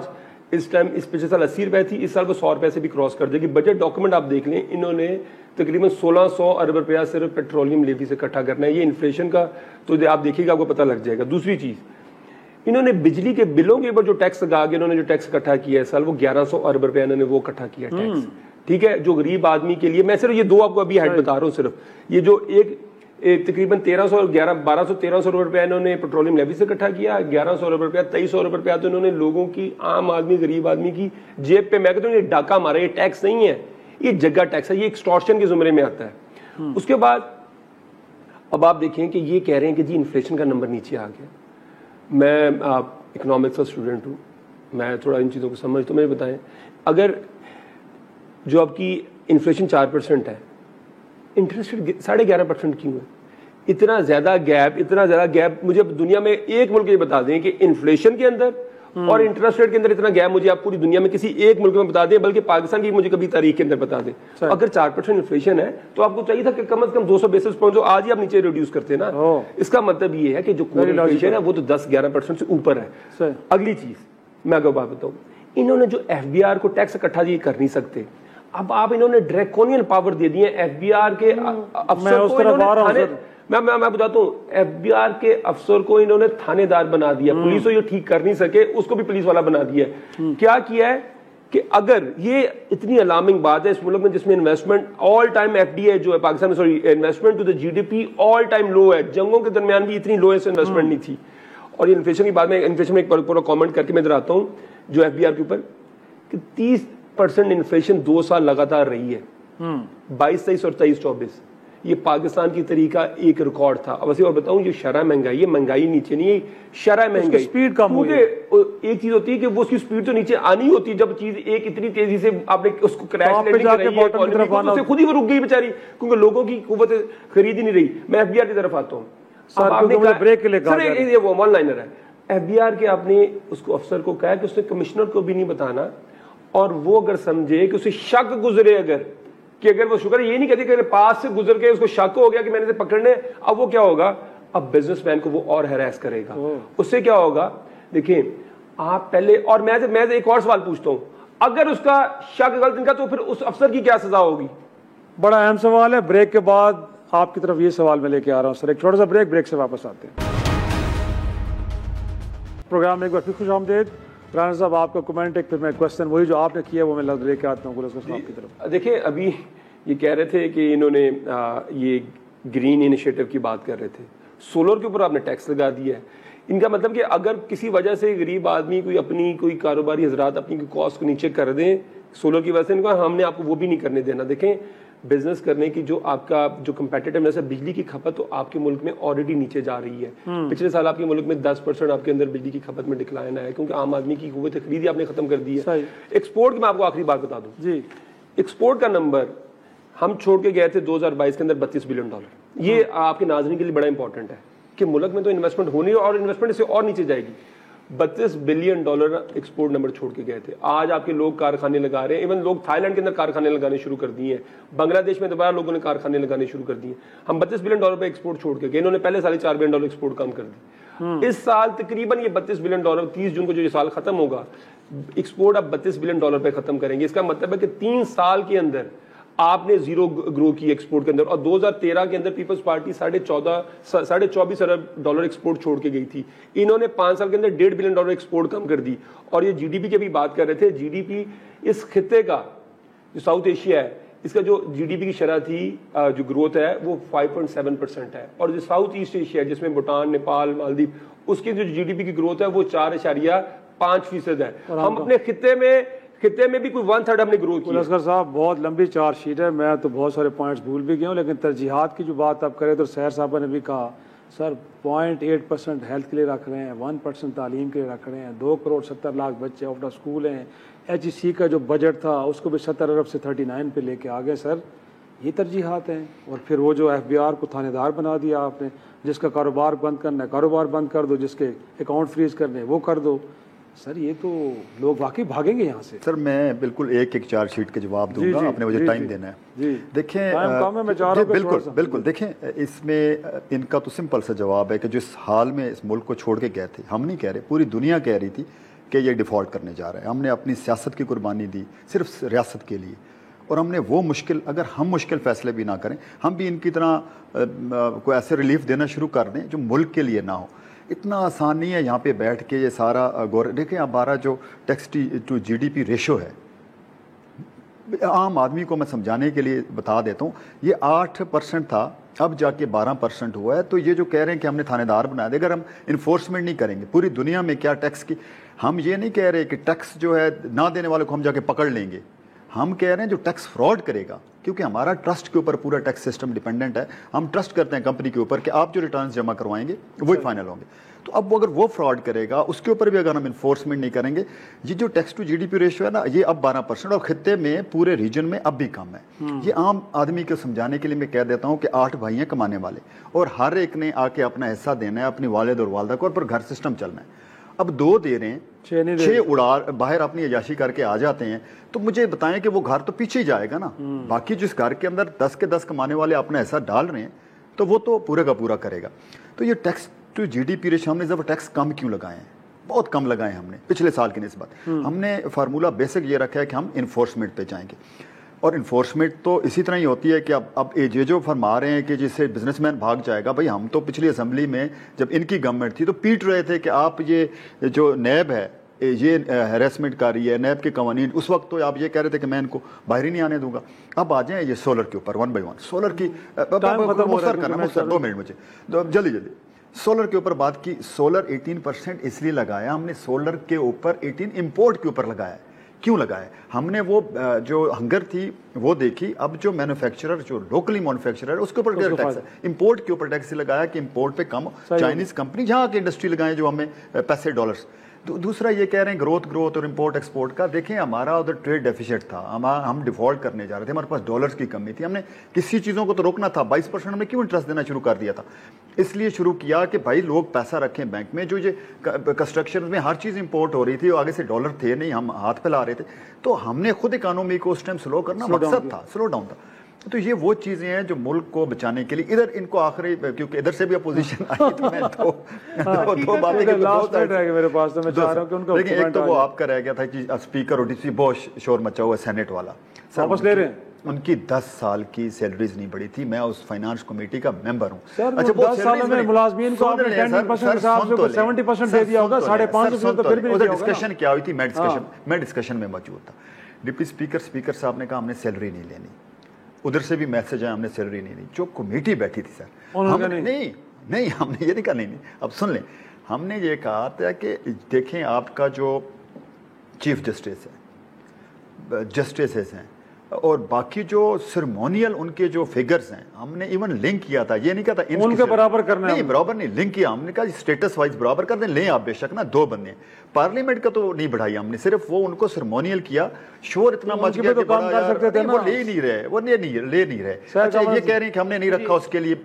اس ٹائم اس پچھلے سال 80 روپے تھی, اس سال وہ 100 روپے سے بھی کراس کر دے گی. بجٹ ڈاکومنٹ آپ دیکھ لیں, انہوں نے تقریباً 1600 ارب روپیہ صرف پیٹرولیم لیوی سے اکٹھا کرنا ہے. یہ انفلیشن کا تو آپ دیکھیے گا آپ کو پتہ لگ جائے گا. دوسری چیز, انہوں نے بجلی کے بلوں کے اوپر جو ٹیکس لگا کے انہوں نے جو ٹیکس اکٹھا کیا ہے سال, وہ 1100 ارب روپیہ انہوں نے وہ اکٹھا کیا ٹیکس. ٹھیک ہے, جو غریب آدمی کے لیے, میں صرف یہ 2 آپ کو ابھی ہیڈ بتا رہا ہوں, صرف یہ جو ایک تقریباً 1200 روپیہ انہوں نے پیٹرولیم لیوی سے اکٹھا کیا, 1100 ارب روپیہ 2300 ارب روپیہ تو انہوں نے لوگوں کی, عام آدمی غریب آدمی کی جیب پہ, میں کہتا ہوں یہ ڈاکہ مارا. یہ ٹیکس نہیں ہے, یہ جگہ ٹیکس ہے, یہ ایکسٹورشن کے زمرے میں آتا ہے. اس کے بعد اب آپ دیکھیں کہ یہ کہہ رہے ہیں کہ جی انفلیشن کا نمبر نیچے آ گیا. میں اکنامکس کا اسٹوڈنٹ ہوں, میں تھوڑا ان چیزوں کو سمجھتا ہوں. مجھے بتائیں, اگر جو آپ کی انفلیشن 4% ہے, انٹرسٹ ریٹ 11.5% کیوں ہے؟ اتنا زیادہ گیپ مجھے دنیا میں ایک ملک یہ بتا دیں کہ انفلیشن کے اندر اور انٹرسٹ ریٹ کے اندر اتنا گیپ مجھے آپ پوری دنیا میں کسی ایک ملک میں بتا دیں, بلکہ پاکستان کی مجھے کبھی تاریخ کے اندر بتا دیں. اگر 4% انفلیشن ہے تو آپ کو چاہیے تھا کہ کم از کم 200 بیسس پوائنٹ جو آج ہی آپ نیچے ریڈیوس کرتے ہیں نا. اس کا مطلب یہ ہے کہ جو کور انفلیشن ہے وہ تو 10-11% سے اوپر ہے. اگلی چیز میں آپ کو بات بتاؤں, انہوں نے جو FBR کو ٹیکس اکٹھا جی کر نہیں سکتے, اب آپ انہوں نے ڈریکونین پاور دے دی ہے FBR کے افسر کو. میں بتاتا ہوں, FBR کے افسر کو انہوں نے تھانے دار بنا دیا, پولیس کو یہ ٹھیک کر نہیں سکے, اس کو بھی پولیس والا بنا دیا. کیا ہے کہ اگر یہ اتنی الارمنگ بات ہے اس ملک میں جس میں انویسٹمنٹ آل ٹائم FDI جو ہے پاکستان میں, investment to the GDP all time low ہے, جنگوں کے درمیان بھی اتنی لوئسٹ انویسٹمنٹ نہیں تھی. اور یہ انفلیشن کی بات میں انفلیشن میں ایک پورا کامنٹ کر کے میں ادھر آتا ہوں جو FBR کے اوپر, کہ 30% انفلیشن 2 سال لگاتار رہی ہے, 22, 23 اور 23, 24. یہ پاکستان کی طریقہ ایک ریکارڈ تھا. اب ویسے اور بتاؤں, یہ شرح مہنگائی ہے, مہنگائی نیچے نہیں ہے, شرح مہنگائی. سپیڈ کم ہوئی ہے. ایک چیز ہوتی ہے کہ وہ اس کی سپیڈ تو نیچے آنی ہوتی ہے, جب چیز ایک اتنی تیزی سے آپ نے اس کو کریش لینڈنگ کر رہی ہے تو خود ہی وہ رک گئی بیچاری, کیونکہ لوگوں کی قوت خرید ہی نہیں رہی. میں FBR کی طرف آتا ہوں. بریک کے لیے سر وہ ون لائنر ہے. FBR کے آپ نے اس کو افسر کو کہا کہ اس نے کمشنر کو بھی نہیں بتانا, اور وہ اگر سمجھے کہ اسے شک گزرے, اگر وہ شکر یہ نہیں کہتی کہ پاس سے گزر کے اس کو شک ہو گیا کہ میں نے پکڑنے, اب وہ کیا ہوگا, اب بزنس مین کو وہ اور ہیراس کرے گا. اس سے کیا ہوگا, دیکھیں آپ پہلے, اور میں ایک اور سوال پوچھتا ہوں, اگر اس کا شک غلط ان کا تو پھر اس افسر کی کیا سزا ہوگی؟ بڑا اہم سوال ہے. بریک کے بعد آپ کی طرف یہ سوال میں لے کے آ رہا ہوں سر. ایک چھوٹا سا بریک سے واپس آتے ہیں. پروگرام میں ایک بار پھر خوش آمدید. رانا صاحب آپ کا کمنٹ ایک, پھر میں کوشچن وہی جو آپ نے کیا وہ میں لے کے آتا ہوں گلزار صاحب کی طرف. دیکھیں ابھی یہ کہہ رہے تھے کہ انہوں نے یہ گرین انیشیٹو کی بات کر رہے تھے, سولر کے اوپر آپ نے ٹیکس لگا دیا ہے. ان کا مطلب کہ اگر کسی وجہ سے غریب آدمی کوئی کاروباری حضرات اپنی کاسٹ کو نیچے کر دیں سولر کی وجہ سے, ان کو ہم نے آپ کو وہ بھی نہیں کرنے دینا. دیکھیں بزنس کرنے کی جو آپ کا جو کمپیٹیٹیونیس ہے, بجلی کی کھپت تو آپ کے ملک میں آلریڈی نیچے جا رہی ہے. پچھلے سال آپ کے ملک میں 10% آپ کے اندر بجلی کی کھپت میں ڈکلائن آیا ہے, کیونکہ عام آدمی کی قوت خرید آپ نے ختم کر دی ہے. ایکسپورٹ کی میں آپ کو آخری بات بتا دوں جی, ایکسپورٹ کا نمبر ہم چھوڑ کے گئے تھے 2022 کے اندر $32 بلین. یہ آپ کے ناظرین کے لیے بڑا امپورٹنٹ ہے کہ ملک میں تو انویسٹمنٹ ہونی ہے اور انویسٹمنٹ اس سے اور نیچے جائے گی. $32 بلین ایکسپورٹ نمبر چھوڑ کے گئے تھے. آج آپ کے لوگ کارخانے لگا رہے ہیں, ایون لوگ تھائی لینڈ کے اندر کارخانے لگانے شروع کر دیے ہیں, بنگلہ دیش میں دوبارہ لوگوں نے کارخانے لگانے شروع کر دیے. ہم $32 بلین پہ ایکسپورٹ چھوڑ کے گئے, انہوں نے پہلے سال $4 بلین ایکسپورٹ کم کر دی. اس سال تقریباً یہ $32 بلین 30 جون کو جو یہ سال ختم ہوگا, ایکسپورٹ اب $32 بلین پہ ختم کریں گے. اس کا مطلب ہے کہ 3 سال کے اندر آپ نے زیرو گرو کی ایکسپورٹ کے اندر. اور 2013 کے اندر پیپلز پارٹی $24 ارب ایکسپورٹ چھوڑ کے گئی تھی. انہوں نے 5 سال کے اندر $1.5 بلین ایکسپورٹ کم کر دی. اور یہ جی ڈی پی کی بھی بات کر رہے تھے, جی ڈی پی اس خطے کا جو ساؤتھ ایشیا ہے اس کا جو جی ڈی پی کی شرح تھی جو گروتھ ہے وہ 5.7% ہے. اور جو ساؤتھ ایسٹ ایشیا جس میں بھوٹان, نیپال, مالدیپ, اس کی جو جی ڈی پی کی گروتھ ہے وہ 4.5% ہے. ہم اپنے خطے میں بھی کوئی 1/3 ہم نے گرو کیا. گلزار صاحب بہت لمبی چارج شیٹ ہے, میں تو بہت سارے پوائنٹس بھول بھی گیا ہوں, لیکن ترجیحات کی جو بات آپ کریں تو سیر صاحبہ نے بھی کہا سر 0.8% ہیلتھ کے لیے رکھ رہے ہیں, 1% تعلیم کے لیے رکھ رہے ہیں, 2 کروڑ 70 لاکھ بچے آفٹر اسکول ہیں. ایچ ای سی کا جو بجٹ تھا اس کو بھی 70 ارب سے 39 پہ لے کے آ گئے. سر یہ ترجیحات ہیں. اور پھر وہ جو ایف بی آر کو تھانے دار بنا دیا آپ نے, جس کا کاروبار بند کرنا ہے کاروبار بند کر دو, جس کے اکاؤنٹ فریز کرنے وہ کر دو. سر یہ تو لوگ واقعی بھاگیں گے یہاں سے. سر میں بالکل ایک چارج شیٹ کے جواب دوں گا, آپ نے مجھے ٹائم دینا ہے. دیکھیں بالکل دیکھیں اس میں ان کا تو سمپل سا جواب ہے کہ جس حال میں اس ملک کو چھوڑ کے گئے تھے, ہم نہیں کہہ رہے, پوری دنیا کہہ رہی تھی کہ یہ ڈیفالٹ کرنے جا رہا ہے. ہم نے اپنی سیاست کی قربانی دی صرف ریاست کے لیے, اور ہم نے وہ اگر ہم مشکل فیصلے بھی نہ کریں, ہم بھی ان کی طرح کوئی ایسے ریلیف دینا شروع کر دیں جو ملک کے لیے نہ ہو. اتنا آسان نہیں ہے یہاں پہ بیٹھ کے یہ سارا دیکھیں ہمارا جو tax to G D P ratio ہے, عام آدمی کو میں سمجھانے کے لیے بتا دیتا ہوں, یہ 8% تھا, اب جا کے 12% ہوا ہے. تو یہ جو کہہ رہے ہیں کہ ہم نے تھانے دار بنا دے, اگر ہم انفورسمنٹ نہیں کریں گے پوری دنیا میں کیا ٹیکس کی, ہم یہ نہیں کہہ رہے کہ ٹیکس جو ہے نہ دینے والے کو ہم جا کے پکڑ لیں گے. ہم کہہ رہے ہیں جو ٹیکس فراڈ کرے گا, کیونکہ ہمارا ٹرسٹ کے اوپر پورا ٹیکس سسٹم ڈیپینڈنٹ ہے, ہم ٹرسٹ کرتے ہیں کمپنی کے اوپر کہ آپ جو ریٹرنز جمع کروائیں گے وہی فائنل ہوں گے. تو اب اگر وہ فراڈ کرے گا اس کے اوپر بھی اگر ہم انفورسمنٹ نہیں کریں گے, یہ جو tax to G D P ratio ہے نا, یہ اب 12% اور خطے میں پورے ریجن میں اب بھی کم ہے. یہ عام آدمی کو سمجھانے کے لیے میں کہہ دیتا ہوں کہ 8 بھائی ہیں کمانے والے, اور ہر ایک نے آ کے اپنا حصہ دینا ہے اپنی والد اور والدہ کو, اور پر گھر سسٹم چلنا ہے. اب 2 دے رہے ہیں, 6 اڑا باہر اپنی عیاشی کر کے آ جاتے ہیں, تو مجھے بتائیں کہ وہ گھر تو پیچھے ہی جائے گا نا. باقی جس گھر کے اندر 10 کے 10 کمانے والے اپنا حصہ ڈال رہے ہیں تو وہ تو پورے کا پورا کرے گا. تو یہ tax to G D P ratio ہم نے جب ٹیکس کم کیوں لگائے ہیں, بہت کم لگائے ہیں ہم نے پچھلے سال کی نسبت. ہم نے فارمولہ بیسک یہ رکھا ہے کہ ہم انفورسمنٹ پہ جائیں گے, اور انفورسمنٹ تو اسی طرح ہی ہوتی ہے کہ اب یہ جو فرما رہے ہیں کہ جس سے بزنس مین بھاگ جائے گا, بھائی ہم تو پچھلی اسمبلی میں جب ان کی گورنمنٹ تھی تو پیٹ رہے تھے کہ آپ یہ جو نیب ہے یہ ہیراسمنٹ کر رہی ہے, نیب کے قوانین, اس وقت تو آپ یہ کہہ رہے تھے کہ میں ان کو باہر ہی نہیں آنے دوں گا. اب آ جائیں یہ سولر کے اوپر 1 by 1, سولر کی 2 منٹ مجھے جلدی سولر کے اوپر بات کی. سولر 18% اس لیے لگایا ہم نے, سولر کے اوپر 18 امپورٹ کے اوپر لگایا. کیوں لگایا؟ ہم نے وہ جو ہنگر تھی وہ دیکھی. اب جو مینوفیکچرر جو لوکلی مینوفیکچرر ہے اس کے اوپر ٹیکس ہے, امپورٹ کے اوپر ٹیکس لگایا کہ امپورٹ پہ کم, چائنیز کمپنی جہاں کی انڈسٹری لگائیں جو ہمیں پیسے ڈالرز. دوسرا یہ کہہ رہے ہیں گروتھ اور امپورٹ ایکسپورٹ کا. دیکھیں ہمارا ادھر ٹریڈ ڈیفیسٹ تھا, ہم ڈیفالٹ کرنے جا رہے تھے, ہمارے پاس ڈالرز کی کمی تھی. ہم نے کسی چیزوں کو تو روکنا تھا. 22% ہم نے کیوں انٹرسٹ دینا شروع کر دیا تھا؟ اس لیے شروع کیا کہ بھائی لوگ پیسہ رکھیں بینک میں. جو یہ کنسٹرکشن میں ہر چیز امپورٹ ہو رہی تھی, آگے سے ڈالر تھے نہیں, ہم ہاتھ پہ لا رہے تھے. تو ہم نے خود اکانومی کو اس ٹائم سلو کرنا مقصد تھا, سلو ڈاؤن تھا. تو یہ وہ چیزیں ہیں جو ملک کو بچانے کے لیے ادھر ان کو آخری کیونکہ ادھر سے بھی اپوزیشن آئی تو میں دو باتیں لاسٹ منٹ رہ گئے میرے پاس تو میں چاہ رہا ہوں کہ ان کا لیکن ایک تو وہ آپ کا رہ گیا تھا کہ اسپیکر اور ڈی سی بہت شور مچا ہوا سینٹ والا واپس لے رہے ہیں ان کی 10 سال کی سیلریز نہیں بڑھی تھی. میں اس فائنانس کمیٹی کا ممبر ہوں. اچھا 10 سالوں میں ملازمین کو آپ نے 10% حساب سے 70% دے دیا ہوگا, 5.5% تو پھر بھی ادھر ڈسکشن کیا ہوئی تھی, میں ڈسکشن میں موجود تھا. ڈپٹی اسپیکر صاحب نے کہا ہم نے سیلری نہیں لینی, ادھر سے بھی میسج آیا ہم نے سیلری نہیں لی. جو کمیٹی بیٹھی تھی سر نہیں ہم نے یہ نہیں کہا نہیں. اب سن لیں, ہم نے یہ کہا تھا کہ دیکھیں آپ کا جو چیف جسٹس ہے, جسٹسز ہیں اور باقی جو سرمونیل ان کے جو فگرز ہیں, ہم نے ایون لنک کیا تھا, یہ نہیں کہا تھا ان کے برابر کرنا ہے, نہیں برابر نہیں لنک کیا ہم نے, کہا اسٹیٹس وائز برابر کر دیں, لیں آپ بے شک نا 2 بندے. پارلیمنٹ کا تو نہیں بڑھائی ہم نے, صرف وہ ان کو سرمونیل کیا. شور اتنا مچ گیا کہ وہ لے نہیں رہے, وہ لے نہیں رہے. اچھا یہ کہہ رہے ہیں کہ ہم نے نہیں رکھا اس کے لیے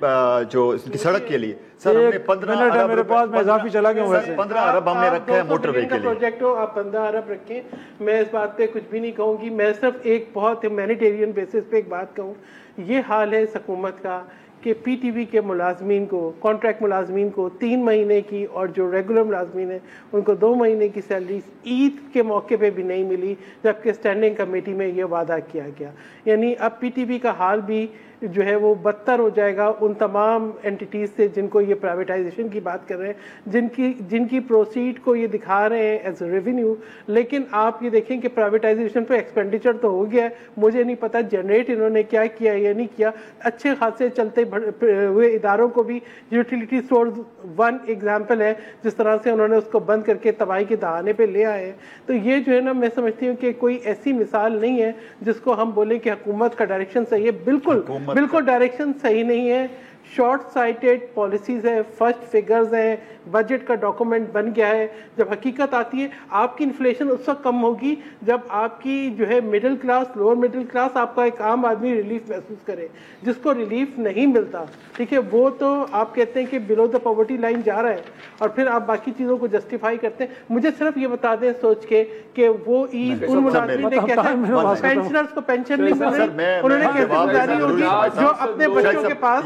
جو اس کی سڑک کے لیے. سر ہم نے 15 ارب میرے پاس میں اضافی چلا گیا ہوں, 15 ارب ہم نے رکھا ہے موٹر وے کے لیے. پروجیکٹ ہو آپ 15 ارب رکھیں, میں اس بات پہ کچھ بھی نہیں کہوں گی. میں صرف ایک بہت ہیومینیٹیرین بیسس پہ ایک بات کہوں, یہ حال ہے اس حکومت کا کہ پی ٹی وی کے ملازمین کو, کانٹریکٹ ملازمین کو 3 مہینے کی, اور جو ریگولر ملازمین ہیں ان کو 2 مہینے کی سیلریز عید کے موقع پہ بھی نہیں ملی, جبکہ اسٹینڈنگ کمیٹی میں یہ وعدہ کیا گیا. یعنی اب پی ٹی وی کا حال بھی جو ہے وہ بدتر ہو جائے گا ان تمام اینٹیٹیز سے جن کو یہ پرائیویٹائزیشن کی بات کر رہے ہیں, جن کی پروسیڈ کو یہ دکھا رہے ہیں ایز ریونیو. لیکن آپ یہ دیکھیں کہ پرائیویٹائزیشن پہ ایکسپینڈیچر تو ہو گیا ہے, مجھے نہیں پتا جنریٹ انہوں نے کیا کیا یا نہیں کیا. اچھے خاصے چلتے ہوئے اداروں کو بھی, یوٹیلیٹی اسٹورز 1 ایگزامپل ہے جس طرح سے انہوں نے اس کو بند کر کے تباہی کے دہانے پہ لے آئے. تو یہ جو ہے نا, میں سمجھتی ہوں کہ کوئی ایسی مثال نہیں ہے جس کو ہم بولیں کہ حکومت کا ڈائریکشن صحیح ہے. بالکل ڈائریکشن صحیح نہیں ہے. شارٹ سائٹڈ پالیسیز ہیں, فرسٹ فگرز ہیں, بجٹ کا ڈاکومنٹ بن گیا ہے. جب حقیقت آتی ہے, آپ کی انفلیشن اس وقت کم ہوگی جب آپ کی جو ہے middle class, lower middle class, آپ کا ایک عام آدمی ریلیف محسوس کرے. جس کو ریلیف نہیں ملتا, ٹھیک ہے, وہ تو آپ کہتے ہیں کہ بلو دا پاورٹی لائن جا رہا ہے, اور پھر آپ باقی چیزوں کو جسٹیفائی کرتے ہیں. مجھے صرف یہ بتا دیں سوچ کے کہ وہ عید ان ملازمین نے کیسے پینشنرز کو پینشن نہیں مل رہی, انہوں نے کیسے گزاری ہوگی جو اپنے بچوں کے پاس.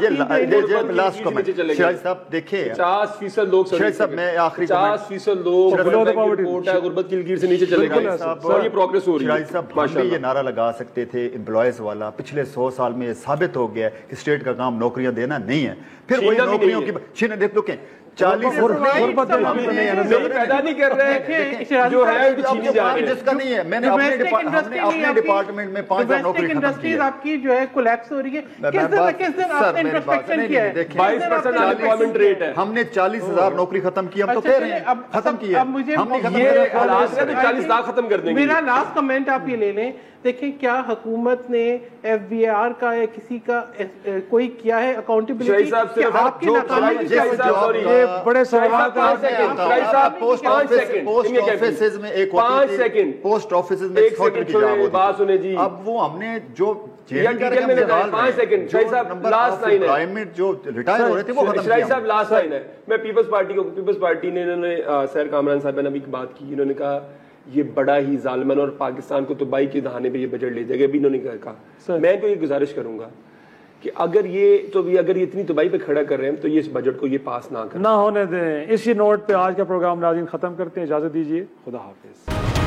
لاسٹ کمنٹ شاہد صاحب دیکھیں, 50% لوگ شاہد صاحب میں آخری 50% لوگ غربت کی لکیر سے نیچے چلے گئے, اور یہ پروگریس ہو رہی ہے. شاہد صاحب ہم بھی یہ نعرہ لگا سکتے تھے امپلائیز والا, پچھلے 100 سال میں یہ ثابت ہو گیا کہ اسٹیٹ کا کام نوکریاں دینا نہیں ہے. پھر وہی نوکریوں کی چھین دیکھ لو کہ 40 پیدا نہیں کر رہے جو ہے چھینی جا رہی ہے, جس کا نہیں ہے. میں نے اپنے ڈپارٹمنٹ میں 5000 نوکری ختم کی ہے. آپ کی جو ہے کولیپس ہو رہی ہے. کس دن آپ نے انٹرسپیکشن کیا ہے؟ 22% انپلائمنٹ ریٹ ہے. ہم نے 40,000 نوکری ختم کی, ہم تو کہہ رہے ہیں ختم کی ہے. ہم نے ختم 40 لاکھ ختم کر دیں گے. میرا لاسٹ کمنٹ آپ یہ لے لیں, دیکھیں کیا حکومت نے ایف بی آر کا یا کسی کا کوئی کیا ہے اکاؤنٹیبلٹی؟ آپ کی ناکامی بڑے سوالات پوسٹ آفیسز میں ایک پوسٹ آفیسز میں چھوٹی کی جاب ہوتی ہے. اب وہ ہم نے جو میں پیپلز پارٹی کو, پیپلز پارٹی نے انہوں نے سیر کامران صاحب نے ابھی بات کی, انہوں نے کہا یہ بڑا ہی ظالمانہ اور پاکستان کو تباہی کے دہانے پہ یہ بجٹ لے جائے گا. ابھی انہوں نے کہا, میں تو یہ گزارش کروں گا کہ اگر یہ اتنی تباہی پہ کھڑا کر رہے ہیں تو یہ اس بجٹ کو یہ پاس نہ کریں, نہ ہونے دیں. اسی نوٹ پہ آج کا پروگرام ناظرین ختم کرتے ہیں. اجازت دیجیے, خدا حافظ.